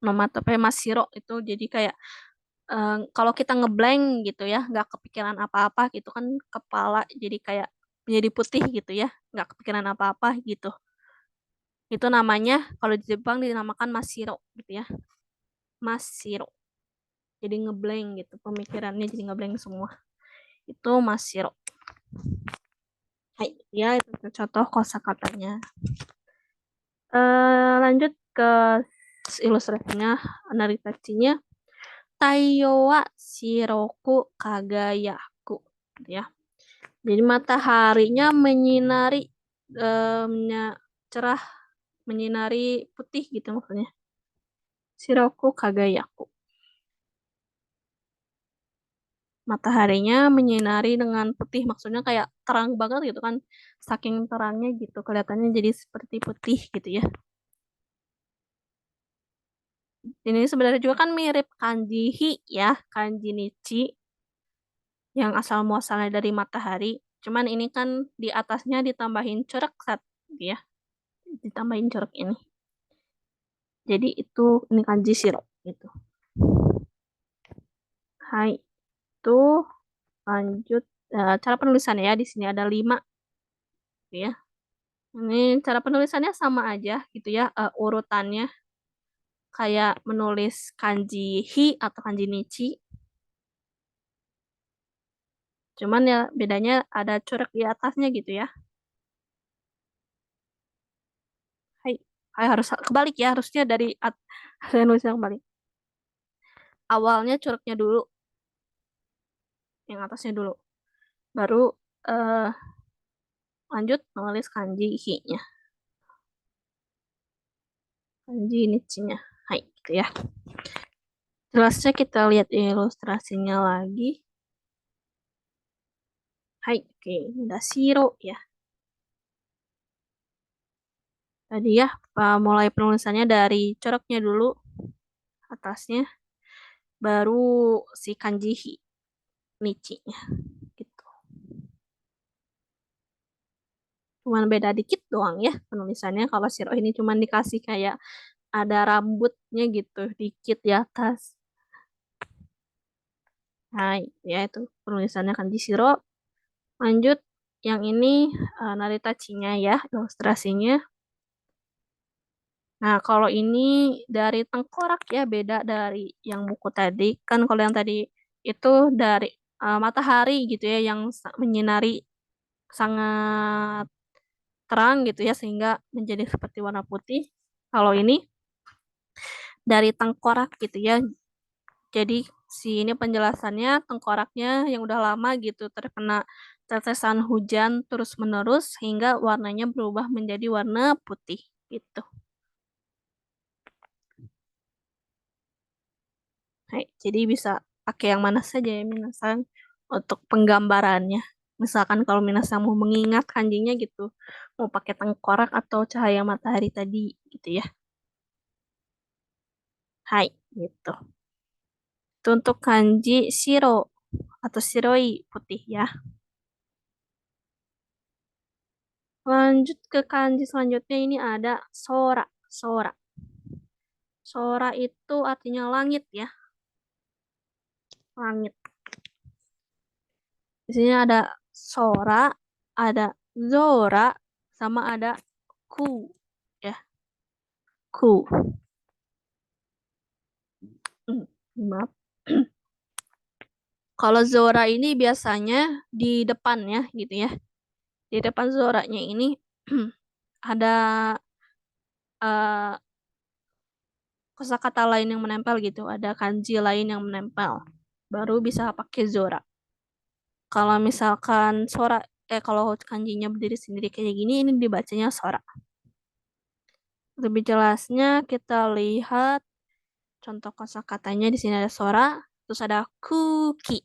Onomatope masiro itu jadi kayak kalau kita ngeblank gitu ya, nggak kepikiran apa-apa gitu kan, kepala jadi kayak menjadi putih gitu ya, nggak kepikiran apa-apa gitu. Itu namanya kalau di Jepang dinamakan masiro gitu ya, masiro. Jadi ngeblank gitu, pemikirannya jadi ngeblank semua. Itu masiro. Hai, ya itu contoh kosakatanya. Lanjut ke ilustrasinya, naritachinya. Taiyo wa shiroku kagayaku, gitu ya. Jadi mataharinya menyinari cerah, menyinari putih gitu maksudnya. Shiroku kagayaku. Mataharinya menyinari dengan putih, maksudnya kayak terang banget gitu kan. Saking terangnya gitu, kelihatannya jadi seperti putih gitu ya. Ini sebenarnya juga kan mirip kanji hi ya, kanji nichi yang asal muasalnya dari matahari. Cuman ini kan di atasnya ditambahin corak sat ya, ditambahin corak ini. Jadi itu ini kanji shiro gitu. Hai, itu lanjut cara penulisannya ya. Di sini ada 5 gitu ya. Ini cara penulisannya sama aja gitu ya, urutannya kayak menulis kanji hi atau kanji nichi. Cuman ya bedanya ada corak di atasnya gitu ya. Hai, hai harus kebalik ya, harusnya dari saya nulisnya kembali. Awalnya coraknya dulu, yang atasnya dulu. Baru eh, lanjut nulis kanji hi-nya, kanji nichi-nya. Hai, gitu ya. Jelasnya kita lihat ilustrasinya lagi. Hai, oke, udah shiro ya. Tadi ya, mulai penulisannya dari coraknya dulu, atasnya, baru si kanji hi, nichi-nya. Gitu. Cuman beda dikit doang ya penulisannya. Kalau shiro ini cuman dikasih kayak ada rambutnya gitu, dikit di atas. Hai, ya itu penulisannya kanji shiro. Lanjut, yang ini naritachinya ya, ilustrasinya. Nah, kalau ini dari tengkorak ya, beda dari yang buku tadi. Kan kalau yang tadi itu dari matahari gitu ya, yang menyinari sangat terang gitu ya, sehingga menjadi seperti warna putih. Kalau ini dari tengkorak gitu ya. Jadi si ini penjelasannya tengkoraknya yang udah lama gitu terkena tetesan hujan terus-menerus sehingga warnanya berubah menjadi warna putih gitu. Hai, jadi bisa pakai yang mana saja ya Minasan untuk penggambarannya. Misalkan kalau Minasan mau mengingat kanjinya gitu, mau pakai tengkorak atau cahaya matahari tadi gitu ya. Hai, gitu. Itu untuk kanji shiro atau shiroi putih ya. Lanjut ke kanji selanjutnya ini ada sora. Sora. Sora itu artinya langit ya. Langit. Di sini ada sora, ada zora, sama ada ku. Ya, ku. Maaf. Kalau zora ini biasanya di depannya gitu ya. Di depan zoranya ini ada eh, kosakata lain yang menempel gitu. Ada kanji lain yang menempel. Baru bisa pakai zora. Kalau misalkan sora, kalau kanjinya berdiri sendiri kayak gini, ini dibacanya sora. Lebih jelasnya kita lihat contoh kosakatanya di sini ada sora, terus ada kuki.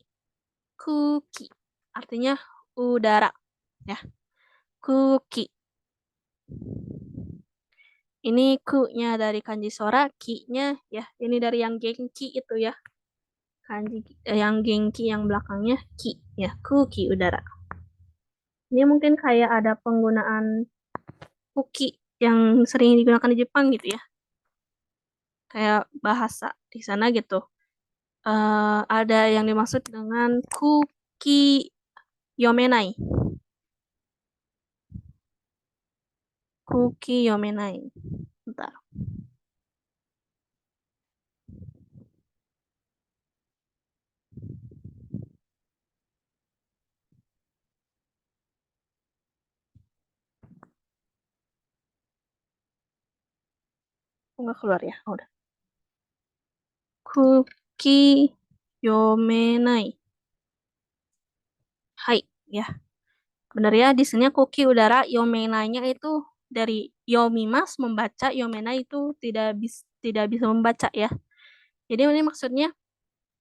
Kuki artinya udara, ya. Kuki. Ini ku-nya dari kanji sora, ki-nya ya, ini dari yang gengki itu ya. Kanji yang gengki yang belakangnya ki, ya, kuki udara. Ini mungkin kayak ada penggunaan kuki yang sering digunakan di Jepang gitu ya, kayak bahasa di sana gitu. Ada yang dimaksud dengan kuki yomenai. Kuki yomenai. Bentar, aku nggak keluar ya. Oh, udah. Kuki yomenai. Hai, ya. Benar ya, di sini kuki udara yomenainya itu dari yomimas membaca, yomenai itu tidak bisa membaca ya. Jadi ini maksudnya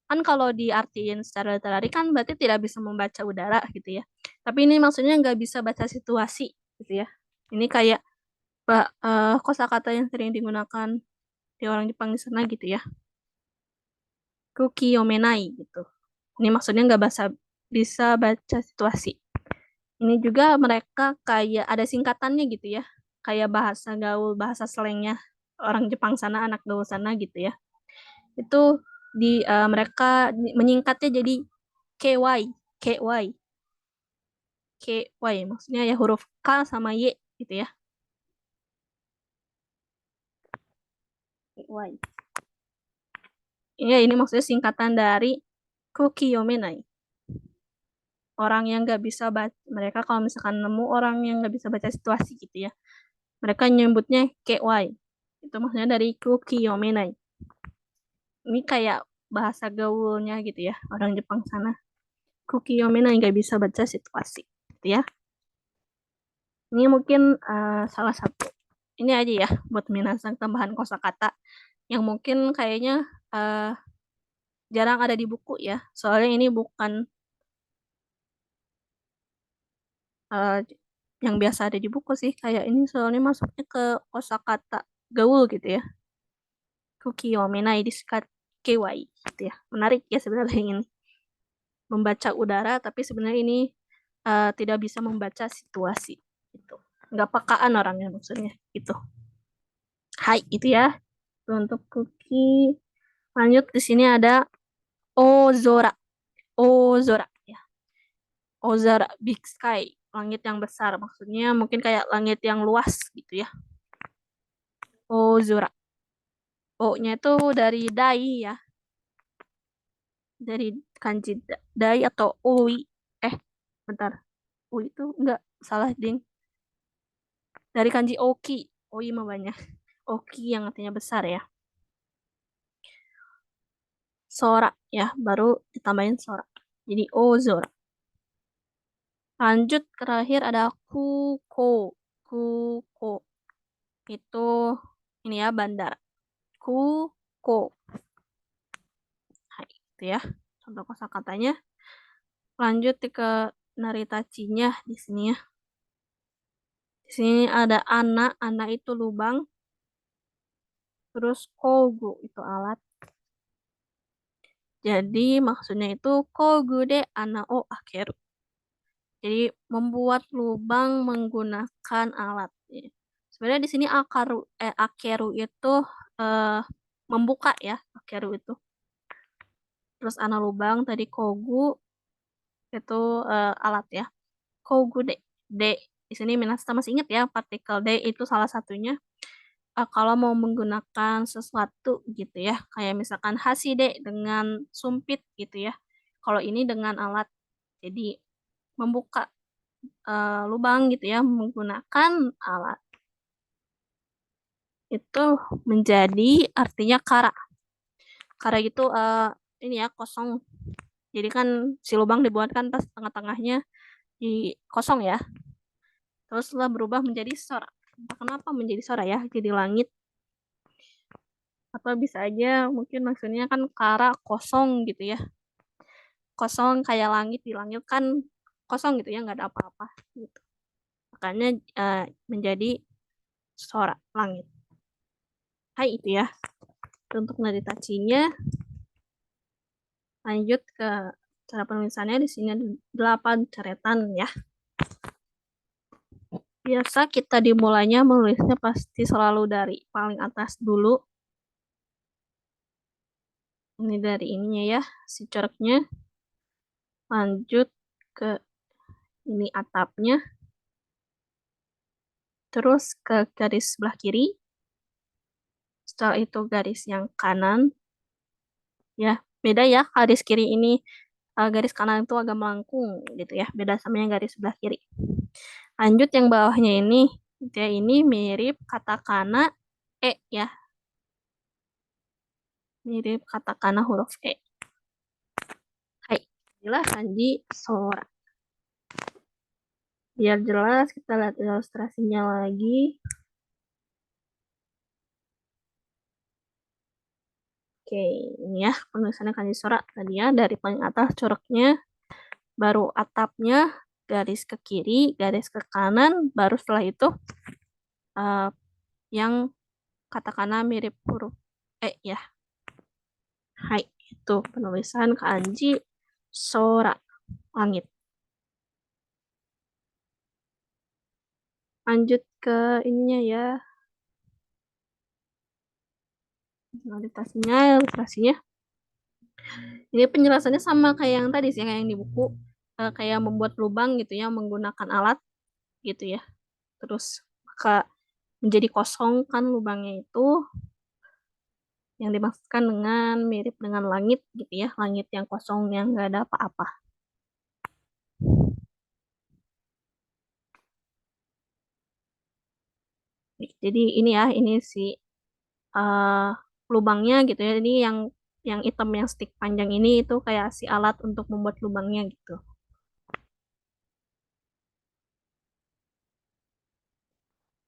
kan kalau diartiin secara literary kan berarti tidak bisa membaca udara gitu ya. Tapi ini maksudnya nggak bisa baca situasi gitu ya. Ini kayak kosakata yang sering digunakan di orang Jepang di sana gitu ya. Kuki yomenai gitu. Ini maksudnya nggak bisa baca situasi. Ini juga mereka kayak ada singkatannya gitu ya. Kayak bahasa gaul, bahasa slangnya orang Jepang sana, anak gaul sana gitu ya. Itu mereka menyingkatnya jadi KY, KY, KY. Maksudnya ya huruf K sama Y gitu ya. KY. Ya, ini maksudnya singkatan dari Kukiyomenai. Orang yang nggak bisa baca, mereka kalau misalkan nemu orang yang nggak bisa baca situasi gitu ya, mereka nyebutnya KY. Itu maksudnya dari Kukiyomenai. Ini kayak bahasa gaulnya gitu ya, orang Jepang sana. Kukiyomenai nggak bisa baca situasi gitu ya. Ini mungkin salah satu. Ini aja ya buat minasang tambahan kosakata yang mungkin kayaknya eh, jarang ada di buku ya. Soalnya ini bukan eh, yang biasa ada di buku sih. Kayak ini soalnya masuknya ke kosakata gaul gitu ya. Kukiyo menai disuka kewai gitu ya. Menarik ya sebenarnya ini. Membaca udara tapi sebenarnya ini tidak bisa membaca situasi gitu. Nggak pekaan orangnya maksudnya gitu. Hai itu ya. Untuk Kuki. Lanjut di sini ada Ozora. Ozora ya. Ozora big sky, langit yang besar. Maksudnya mungkin kayak langit yang luas gitu ya. Ozora. O-nya itu dari dai ya. Dari kanji dai atau oi. Eh, bentar. Oi itu enggak salah, ding. Dari kanji oki. Oi mah banyak. Oki yang artinya besar ya. Sora ya, baru ditambahin sora. Jadi Ozora. Lanjut terakhir ada Kuko. Kuko. Itu ini ya bandara. Kuko. Hai, itu ya. Contoh kosakatanya. Lanjut ke naritachinya di sini ya. Di sini ada anak, anak itu lubang, terus kogu itu alat. Jadi maksudnya itu kogu de ana o akeru. Jadi membuat lubang menggunakan alat. Sebenarnya di sini akeru itu eh, membuka ya, akeru itu. Terus ana lubang tadi kogu itu alat ya. Kogu de. D di sini Minasta masih ingat ya, partikel D itu salah satunya kalau mau menggunakan sesuatu gitu ya, kayak misalkan haside dengan sumpit gitu ya. Kalau ini dengan alat, jadi membuka lubang gitu ya menggunakan alat. Itu menjadi artinya kara. Kara itu ini ya kosong. Jadi kan si lubang dibuat kan pas tengah-tengahnya di kosong ya. Terus setelah berubah menjadi sora. Entah kenapa menjadi sora ya, jadi langit. Atau bisa aja mungkin maksudnya kan kara kosong gitu ya. Kosong kayak langit, di langit kan kosong gitu ya, nggak ada apa-apa gitu. Makanya menjadi sora langit. Hai itu ya. Untuk meditasinya lanjut ke cara penulisannya. Di sini ada 8 coretan ya. Biasa kita dimulainya menulisnya pasti selalu dari paling atas dulu. Ini dari ininya ya, si coreknya. Lanjut ke ini atapnya. Terus ke garis sebelah kiri. Setelah itu garis yang kanan. Ya, beda ya garis kiri ini. Garis kanan itu agak melengkung gitu ya. Beda sama yang garis sebelah kiri. Lanjut yang bawahnya ini. Dia ini mirip katakana E ya. Mirip katakana huruf E. Hai, inilah kanji Sora. Biar jelas, kita lihat ilustrasinya lagi. Oke, ini ya penulisannya kanji Sora tadi ya. Dari paling atas coreknya, baru atapnya, garis ke kiri, garis ke kanan, baru setelah itu uh, yang katakana mirip huruf E ya. Hai, itu penulisan kanji Sora, langit. Lanjut ke ininya ya, ilustrasinya. Ini penjelasannya sama kayak yang tadi sih, kayak yang di buku, kayak membuat lubang gitu ya, menggunakan alat gitu ya. Terus maka menjadi kosong kan lubangnya itu, yang dimaksudkan dengan mirip dengan langit gitu ya, langit yang kosong yang nggak ada apa-apa. Jadi ini ya, ini si uh, lubangnya gitu ya. Ini yang hitam yang stick panjang ini itu kayak si alat untuk membuat lubangnya gitu.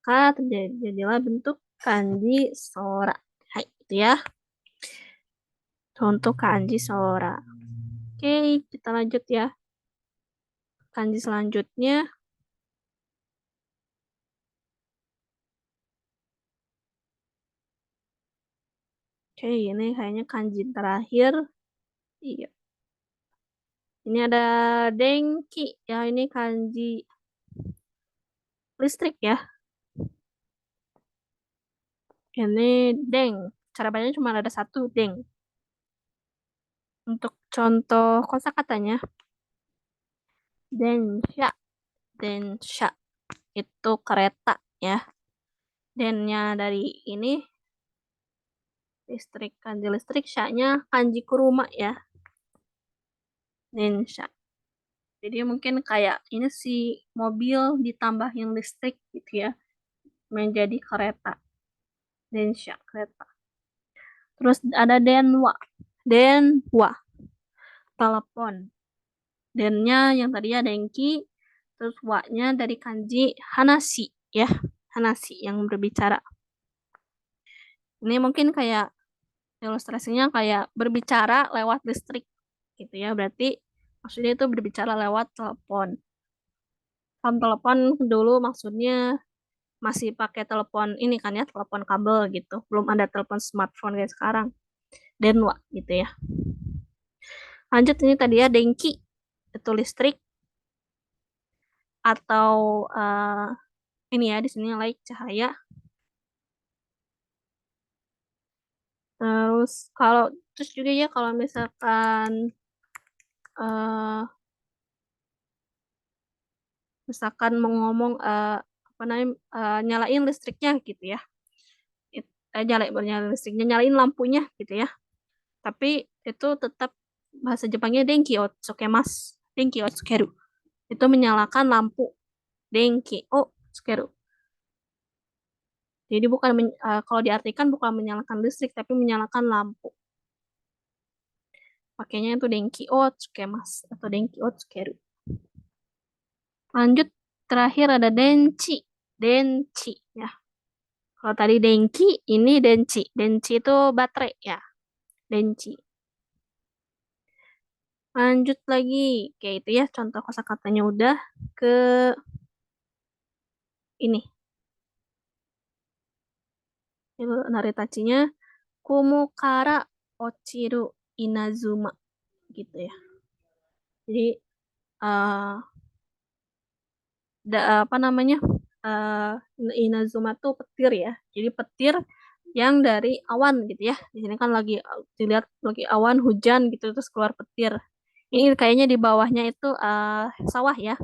Maka terjadilah bentuk kanji sora. Hai, itu ya. Contoh kanji sora. Oke, kita lanjut ya. Kanji selanjutnya. Oke, ini kayaknya kanji terakhir. Iya. Ini ada dengki. Ya, ini kanji listrik ya. Ini deng. Cara bacanya cuma ada satu, deng. Untuk contoh kosakatanya, densha. Densha. Itu kereta ya. Dennya dari ini listrik, kanji listrik, sya-nya kanji kuruma ya. Densha. Jadi mungkin kayak ini sih mobil ditambahin listrik gitu ya, menjadi kereta. Densha, kereta. Terus ada denwa. Denwa, telepon. Dennya yang tadi ada denki, terus wa-nya dari kanji hanashi ya. Hanashi yang berbicara. Ini mungkin kayak ilustrasinya kayak berbicara lewat listrik gitu ya. Berarti maksudnya itu berbicara lewat telepon. Kan telepon dulu maksudnya masih pakai telepon ini kan ya, telepon kabel gitu. Belum ada telepon smartphone kayak sekarang. Denwa gitu ya. Lanjut ini tadi ya dengki itu listrik atau ini ya di sini light cahaya. Terus kalau terus juga ya kalau misalkan mau ngomong apa namanya nyalain listriknya gitu ya. Nyalain listriknya, nyalain lampunya gitu ya. Tapi itu tetap bahasa Jepangnya denki o tsukemas. Denki o tsukeru. Itu menyalakan lampu. Denki o tsukeru. Jadi bukan kalau diartikan bukan menyalakan listrik tapi menyalakan lampu. Pakainya itu denki o tsukemas atau denki o tsukeru. Lanjut terakhir ada denci. Denci ya. Kalau tadi denki, ini denci. Denci itu baterai ya. Denci. Lanjut lagi. Kayak itu ya contoh kosakatanya udah ke ini. Itu naritachinya kumu kara ochiru inazuma gitu ya. Jadi apa namanya? eh, Inazuma tuh petir ya. Jadi petir yang dari awan gitu ya. Di sini kan lagi dilihat lagi awan hujan gitu terus keluar petir. Ini kayaknya di bawahnya itu sawah ya.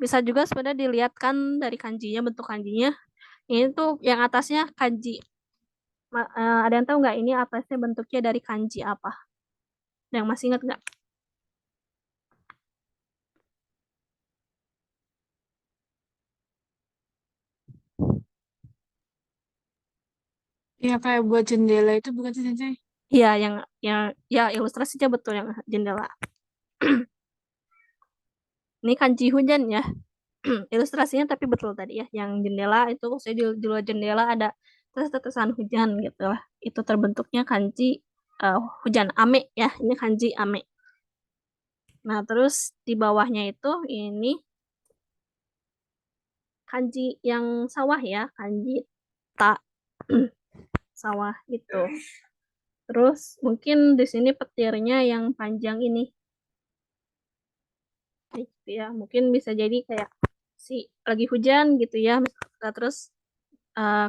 Bisa juga sebenarnya dilihat kan dari kanjinya, bentuk kanjinya. Ini tuh yang atasnya kanji. Ada yang tahu nggak ini atasnya bentuknya dari kanji apa? Ada yang masih ingat nggak? Ya kayak buat jendela itu bukan sih Sensei? Iya, yang ya ilustrasinya betul yang jendela. Ini kanji hujan ya. Ilustrasinya tapi betul tadi ya. Yang jendela itu saya di luar jendela ada tetes-tetesan hujan gitu lah. Itu terbentuknya kanji hujan ame ya. Ini kanji ame. Nah, terus di bawahnya itu ini kanji yang sawah ya, kanji ta sawah itu. Terus mungkin di sini petirnya yang panjang ini. Gitu ya. Mungkin bisa jadi kayak si lagi hujan gitu ya. Terus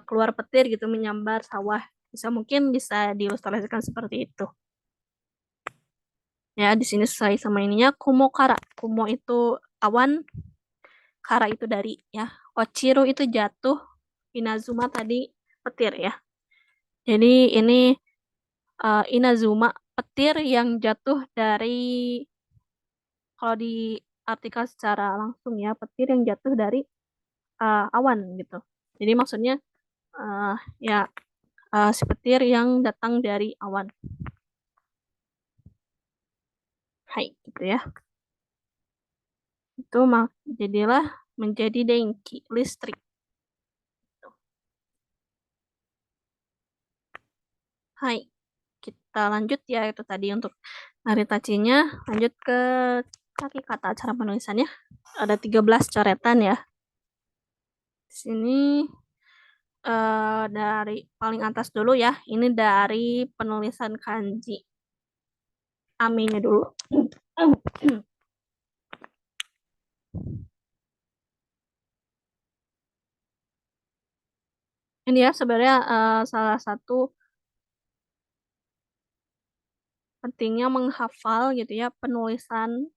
keluar petir gitu menyambar sawah. Mungkin bisa diilustrasikan seperti itu. Ya, di sini sesuai sama ininya Kumo Kara. Kumo itu awan, Kara itu dari ya. Ochiru itu jatuh, Inazuma tadi petir ya. Jadi ini Inazuma petir yang jatuh dari kalau diartikan secara langsung ya, petir yang jatuh dari awan gitu. Jadi maksudnya uh, ya si petir yang datang dari awan. Hai, gitu ya. Itu jadilah menjadi dengki listrik. Hai, kita lanjut ya itu tadi untuk naritachinya. Lanjut ke kaki kata cara penulisannya. Ada 13 coretan ya. Di sini dari paling atas dulu ya. Ini dari penulisan kanji. Ame-nya dulu. Ini ya sebenarnya salah satu pentingnya menghafal gitu ya penulisan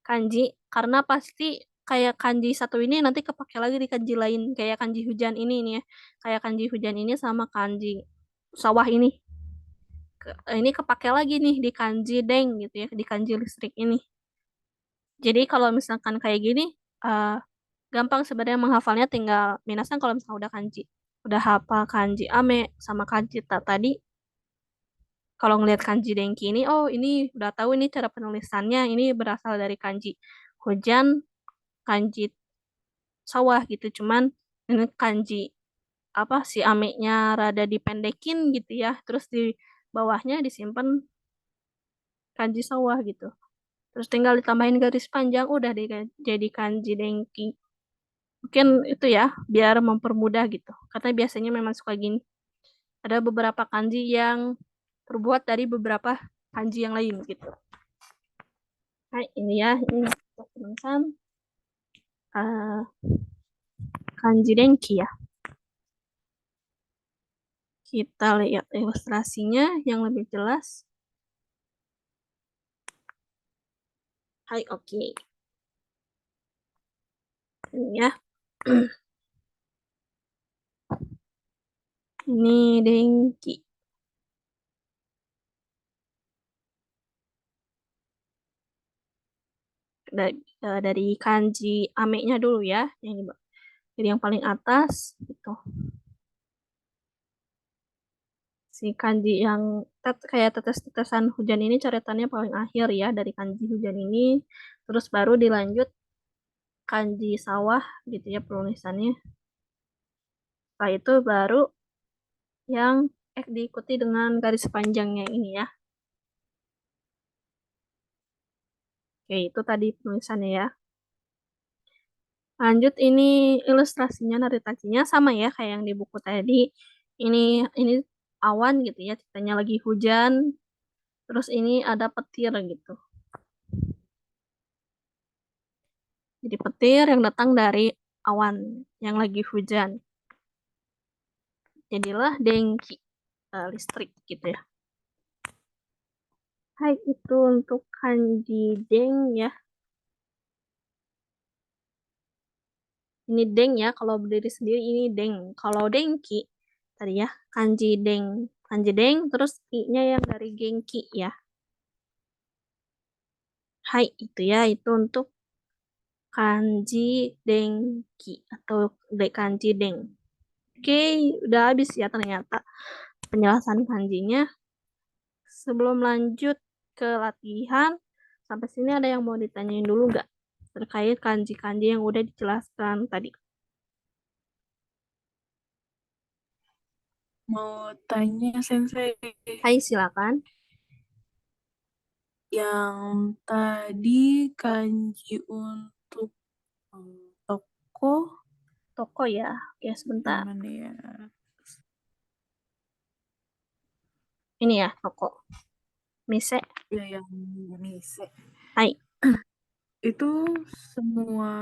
kanji karena pasti kayak kanji satu ini nanti kepake lagi di kanji lain kayak kanji hujan ini nih ya kayak kanji hujan ini sama kanji sawah ini ini kepake lagi nih di kanji deng gitu ya di kanji listrik ini jadi kalau misalkan kayak gini eh, gampang sebenarnya menghafalnya tinggal minasan kalau misalnya udah hafal kanji ame sama kanji ta tadi kalau ngelihat kanji dengki ini oh ini udah tahu ini cara penulisannya ini berasal dari kanji hujan kanji sawah gitu cuman ini kanji apa si amenya rada dipendekin gitu ya terus di bawahnya disimpan kanji sawah gitu terus tinggal ditambahin garis panjang udah deh jadi kanji dengki mungkin itu ya biar mempermudah gitu karena biasanya memang suka gini ada beberapa kanji yang terbuat dari beberapa kanji yang lain gitu nah ini ya ini penulisan uh, kanji dengki ya kita lihat ilustrasinya yang lebih jelas. Hai, oke. Ini ya. Ini dengki. Dari kanji ame-nya dulu ya. Yang jadi yang paling atas gitu. Si kanji yang kayak tetes-tetesan hujan ini coretannya paling akhir ya dari kanji hujan ini. Terus baru dilanjut kanji sawah gitu ya penulisannya. Setelah itu baru yang diikuti dengan garis panjangnya ini ya. Oke, itu tadi penulisannya ya. Lanjut ini ilustrasinya naritachinya sama ya kayak yang di buku tadi. Ini awan gitu ya, ceritanya lagi hujan, terus ini ada petir gitu. Jadi petir yang datang dari awan yang lagi hujan. Jadilah dengki, listrik gitu ya. Hai, itu untuk kanji deng ya. Ini deng ya, kalau berdiri sendiri ini deng. Kalau dengki, tadi ya, kanji deng. Kanji deng, terus i-nya yang dari gengki ya. Hai, itu ya, itu untuk kanji dengki atau kanji deng. Oke, udah habis ya ternyata penjelasan kanjinya. Sebelum lanjut ke latihan, sampai sini ada yang mau ditanyain dulu nggak? Terkait kanji-kanji yang udah dijelaskan tadi. Mau tanya Sensei, Hai, silakan. yang tadi kanji untuk toko Toko ya. Oke, sebentar. gimana ya? Ini ya, toko. Mise. Ya yang mise. Hai. Itu semua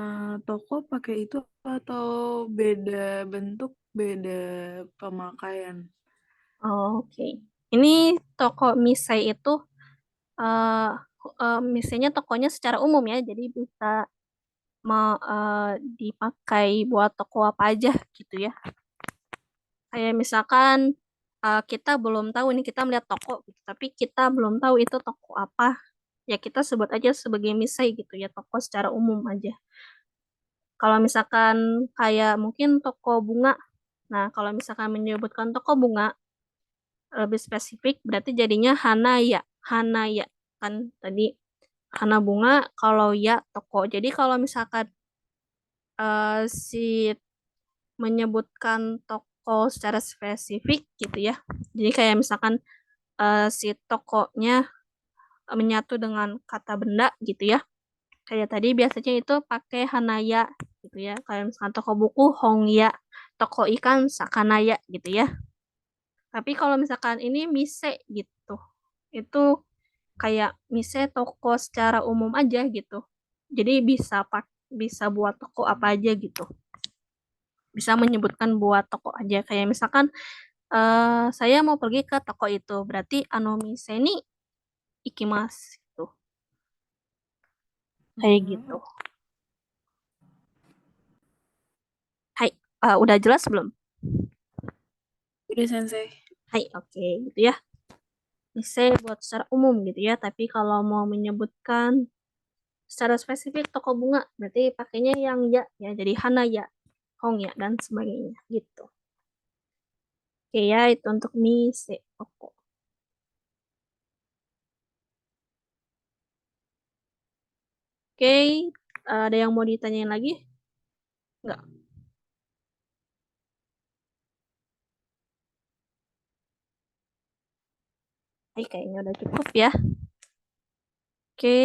toko pakai itu atau beda bentuk, beda pemakaian? Oke. Ini toko Mise itu eh Misenya tokonya secara umum ya. Jadi bisa dipakai buat toko apa aja gitu ya. Kayak misalkan kita belum tahu nih kita melihat toko gitu, tapi kita belum tahu itu toko apa. Ya kita sebut aja sebagai misai gitu ya, toko secara umum aja. Kalau misalkan kayak mungkin toko bunga, nah kalau misalkan menyebutkan toko bunga lebih spesifik berarti jadinya hanaya, hanaya kan tadi hana bunga, kalau ya toko. Jadi kalau misalkan si menyebutkan toko secara spesifik gitu ya. Jadi kayak misalkan si tokonya menyatu dengan kata benda gitu ya. Kayak tadi biasanya itu pakai hanaya gitu ya. Kayak misalkan toko buku hongya, toko ikan sakanaya gitu ya. Tapi kalau misalkan ini mise gitu, itu kayak mise toko secara umum aja gitu. Jadi bisa buat toko apa aja gitu. Bisa menyebutkan buat toko aja. Kayak misalkan saya mau pergi ke toko itu, berarti mise ni ikimasu gitu. Kayak gitu. Hmm. Hai, udah jelas belum? Udah Sensei. Hai, oke gitu ya. Mise buat secara umum gitu ya, tapi kalau mau menyebutkan secara spesifik toko bunga, berarti pakainya yang ya, ya jadi hana ya, hong ya, dan sebagainya gitu. Oke ya, itu untuk mise toko. Oke, ada yang mau ditanyain lagi? Enggak. Kayaknya udah cukup ya. Oke,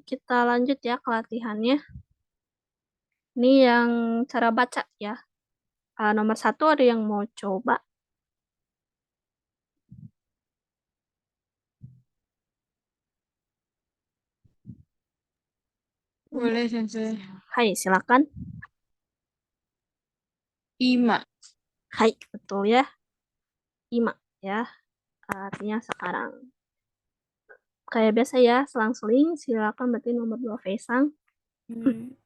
kita lanjut ya ke latihannya. Ini yang cara baca ya. Nomor satu ada yang mau coba? Boleh Sensei. Hai, silakan. Ima. Hai, betul ya. Ima ya. Artinya sekarang. Kayak biasa ya, selang-seling silakan berarti nomor 2 Faisang.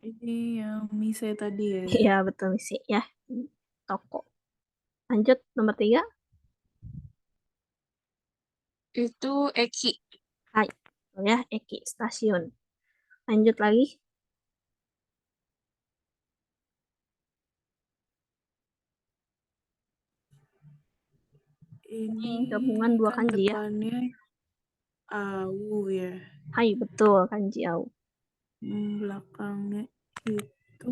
Ini yang mise tadi ya. Iya, betul sih ya. Toko. Lanjut nomor 3. Itu Eki. Hai. Betul ya, Eki stasiun. Lanjut lagi. Ini Ini gabungan dua kan kanji ya. depannya awu ya. Hai, betul kanji au. Belakangnya itu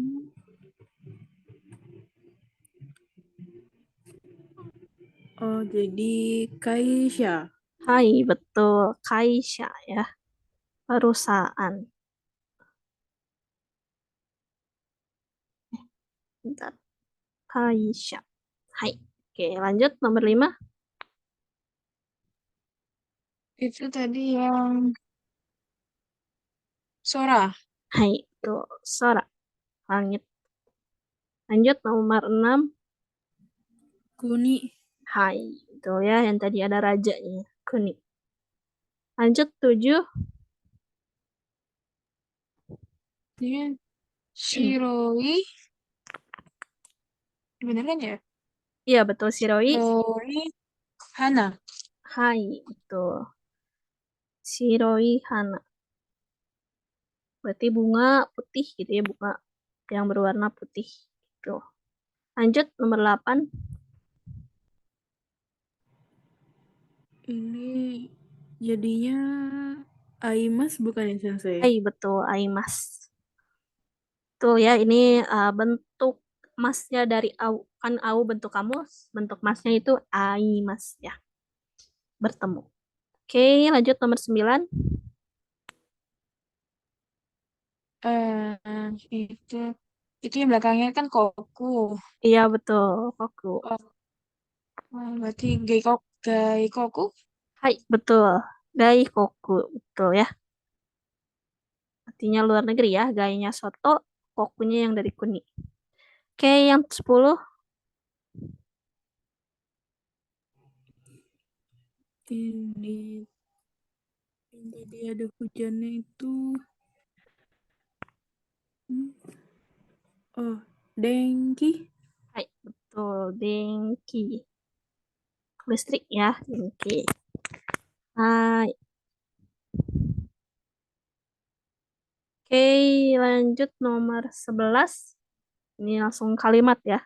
oh jadi Kaisha. Hai, betul Kaisha ya. Perusahaan. Bentar. Kaisha. Hai. Oke, lanjut nomor 5. Itu tadi yang Sora. Hai, betul Sora. langit. Lanjut nomor 6. Kuni. Hai. Itu ya yang tadi ada rajanya. Kuni. Lanjut 7. Ini Shiroi. Beneran ya? Iya betul Shiroi. Shiroi Hana. Hai. Betul. Shiroi Hana. Berarti bunga putih gitu ya. Bunga yang berwarna putih. Gitu. Lanjut nomor 8. Ini jadinya Aimas bukan ya, Sensei? Hai. Betul. Aimas. Tuh ya, ini bentuk emasnya dari au. Kan au bentuk kamu, bentuk emasnya itu ai mas ya, bertemu. Oke, lanjut nomor 9. Eh, itu itu yang belakangnya kan Koku. Iya, betul. Koku. Oh, berarti Gaikoku. Hai, betul. Gai koku. Betul ya. Artinya luar negeri ya. Gainya soto, kokunya yang dari kuni. Oke, yang 10. Ini yang tadi ada hujannya itu. Oh, Dengki. Hai, betul. Dengki. Listrik ya. Dengki. Hai. Oke, lanjut nomor 11. Ini langsung kalimat ya.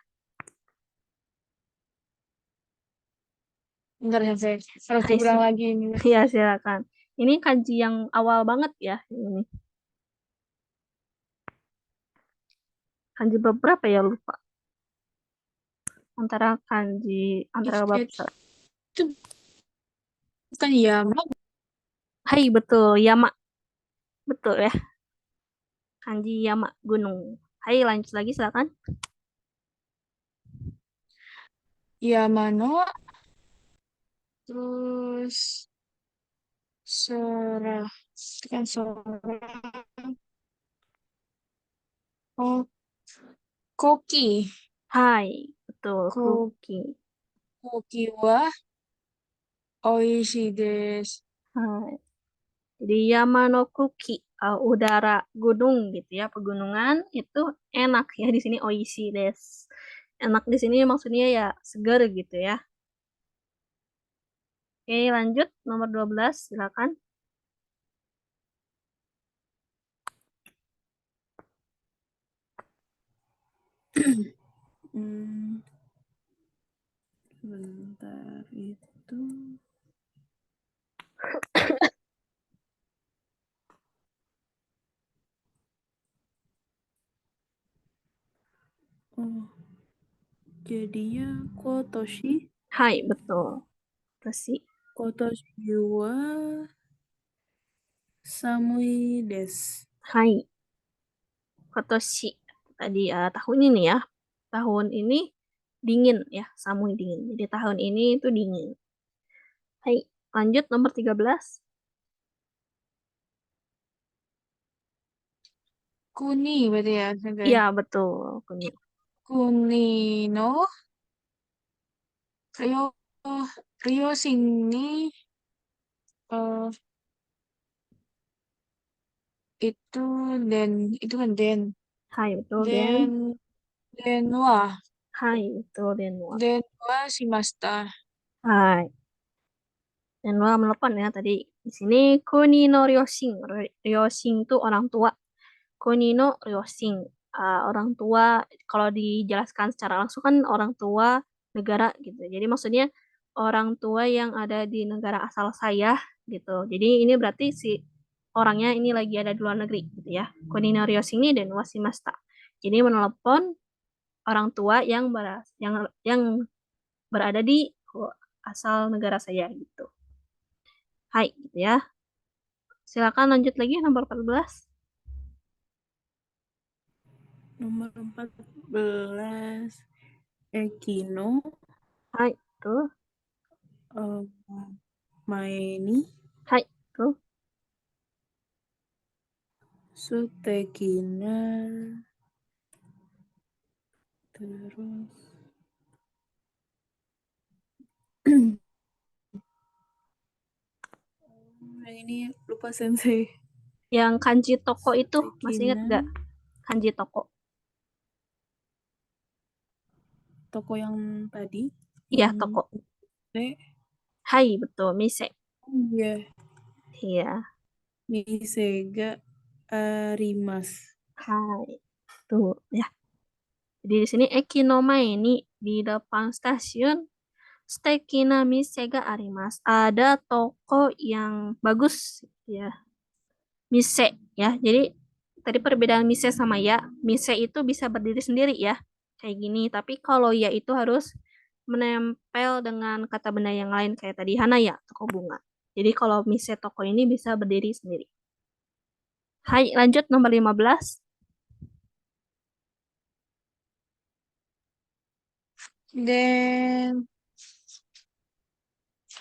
Bentar ya, saya harus Hai, diulang lagi ini. ya silakan. Ini kanji yang awal banget ya. Ini kanji beberapa ya lupa. Antara kanji antara bab. Itu bukan Yama. Hai, betul. Yama. Betul ya. Kanji Yama gunung. Hai, lanjut lagi silakan. Yamano. Terus Sora. Itu kan Sora. Oh, Koki. Hai, betul. Ko, Kuki. Koki wa oishi desu. Hai. Jadi Yama no Kuki, udara gunung gitu ya, pegunungan itu enak ya di sini oishi des. Enak di sini maksudnya ya segar gitu ya. Oke, lanjut nomor 12 silakan. Hmm, Bentar itu. Oh, jadinya Kotoshi. Hai, betul. Terus sih. Kotoshi wa Samui desu. Hai, Kotoshi. Tadi tahun ini ya. Tahun ini dingin ya, samui dingin. Jadi tahun ini itu dingin. Hai, lanjut nomor 13. Kuni berarti ya, Sensei. Iya, betul. Kuni. Kuni no Ryo Ryo sini eh itu den itu kan Hai, betul. den denwa Hai, betul. Denwa. denwa shimashita. Hai. Denwa menelepon ya tadi. Di sini kuni no ryoshin. Ryoshin itu orang tua. Kuni no ryoshin. Orang tua, kalau dijelaskan secara langsung kan orang tua negara gitu. Jadi maksudnya orang tua yang ada di negara asal saya gitu. Jadi ini berarti si orangnya ini lagi ada di luar negeri gitu ya. Kuni no ryoshin ni denwa shimashita. Jadi menelepon orang tua yang berada di asal negara saya gitu. Hai gitu ya. Silakan lanjut lagi nomor 14. Nomor 14 Ekino Hai, tuh. eh, Maeni Hai, tuh. Sutekina Terus yang ini lupa sensei. Yang kanji toko itu masih ingat Sekina. gak? Kanji toko. Toko yang tadi. Iya, Yang toko. mise. Hai, betul. Mise. Iya. Iya. Mise ga arimasu. Hai. Tuh, ya. Jadi di sini Ekinoma ini di depan stasiun Stekina Mise ga arimasu. Ada toko yang bagus ya. Mise ya. Jadi tadi perbedaan mise sama ya. Mise itu bisa berdiri sendiri ya. Kayak gini. Tapi kalau ya itu harus menempel dengan kata benda yang lain kayak tadi Hana ya, toko bunga. Jadi kalau mise toko ini bisa berdiri sendiri. Hai, lanjut nomor 15. Dan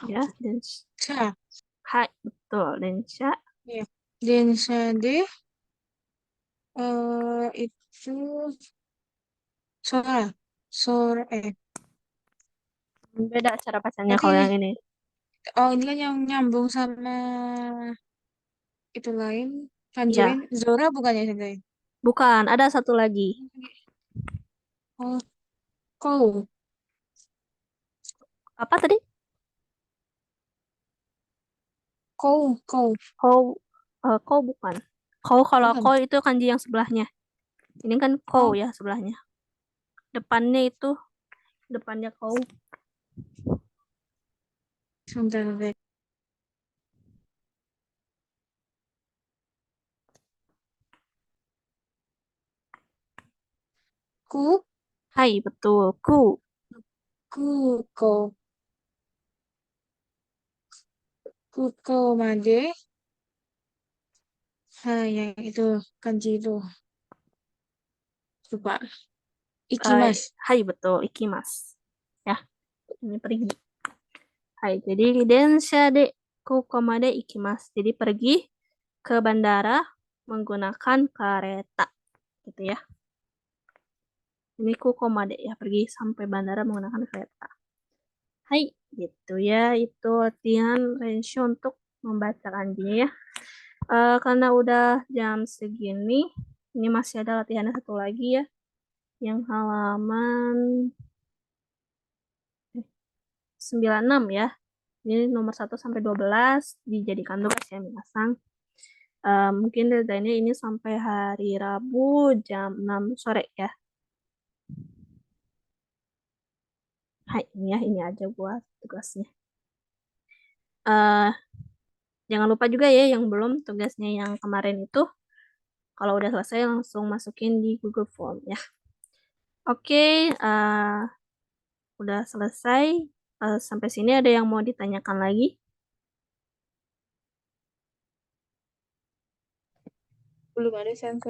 Ya, dan cha. hai, betul. Densha. Ya. Densha de itu sora. Sora Beda cara bacanya Berarti kalau ini, yang ini. ini kan yang nyambung sama itu lain. Kanjuin. Ya, Zora bukannya sensei? bukan. Ada satu lagi. Oh, kau. Apa tadi? Kau. Kau, kau bukan. Kau kalau Bukan. kau itu kanji yang sebelahnya. Ini kan kau Oh, ya sebelahnya. Depannya itu, depannya kau. sebentar deh. Ku, Hai, betul. Ku. kau. Kau made. Yang itu kanji itu. Lupa. Eh, Ikimas. hai, betul. Ikimas. Ya, ini pergi. Hai, jadi densha de kukomade ikimas. Jadi pergi ke bandara menggunakan kereta. Gitu ya. Ini kukomade ya, pergi sampai bandara menggunakan kereta. Hai, gitu ya. Itu latihan Renshu untuk membaca kanjinya ya. Karena udah jam segini, ini masih ada latihan satu lagi ya. Yang halaman 96 ya. Ini nomor 1 sampai 12 dijadikan tugas ya Minasang. Mungkin deadline-nya ini sampai hari Rabu jam 6 sore ya. Hai, ini aja buat tugasnya. Eh, Jangan lupa juga ya yang belum tugasnya yang kemarin itu. Kalau udah selesai langsung masukin di Google Form ya. Oke, udah selesai. Sampai sini ada yang mau ditanyakan lagi? Belum ada sensei.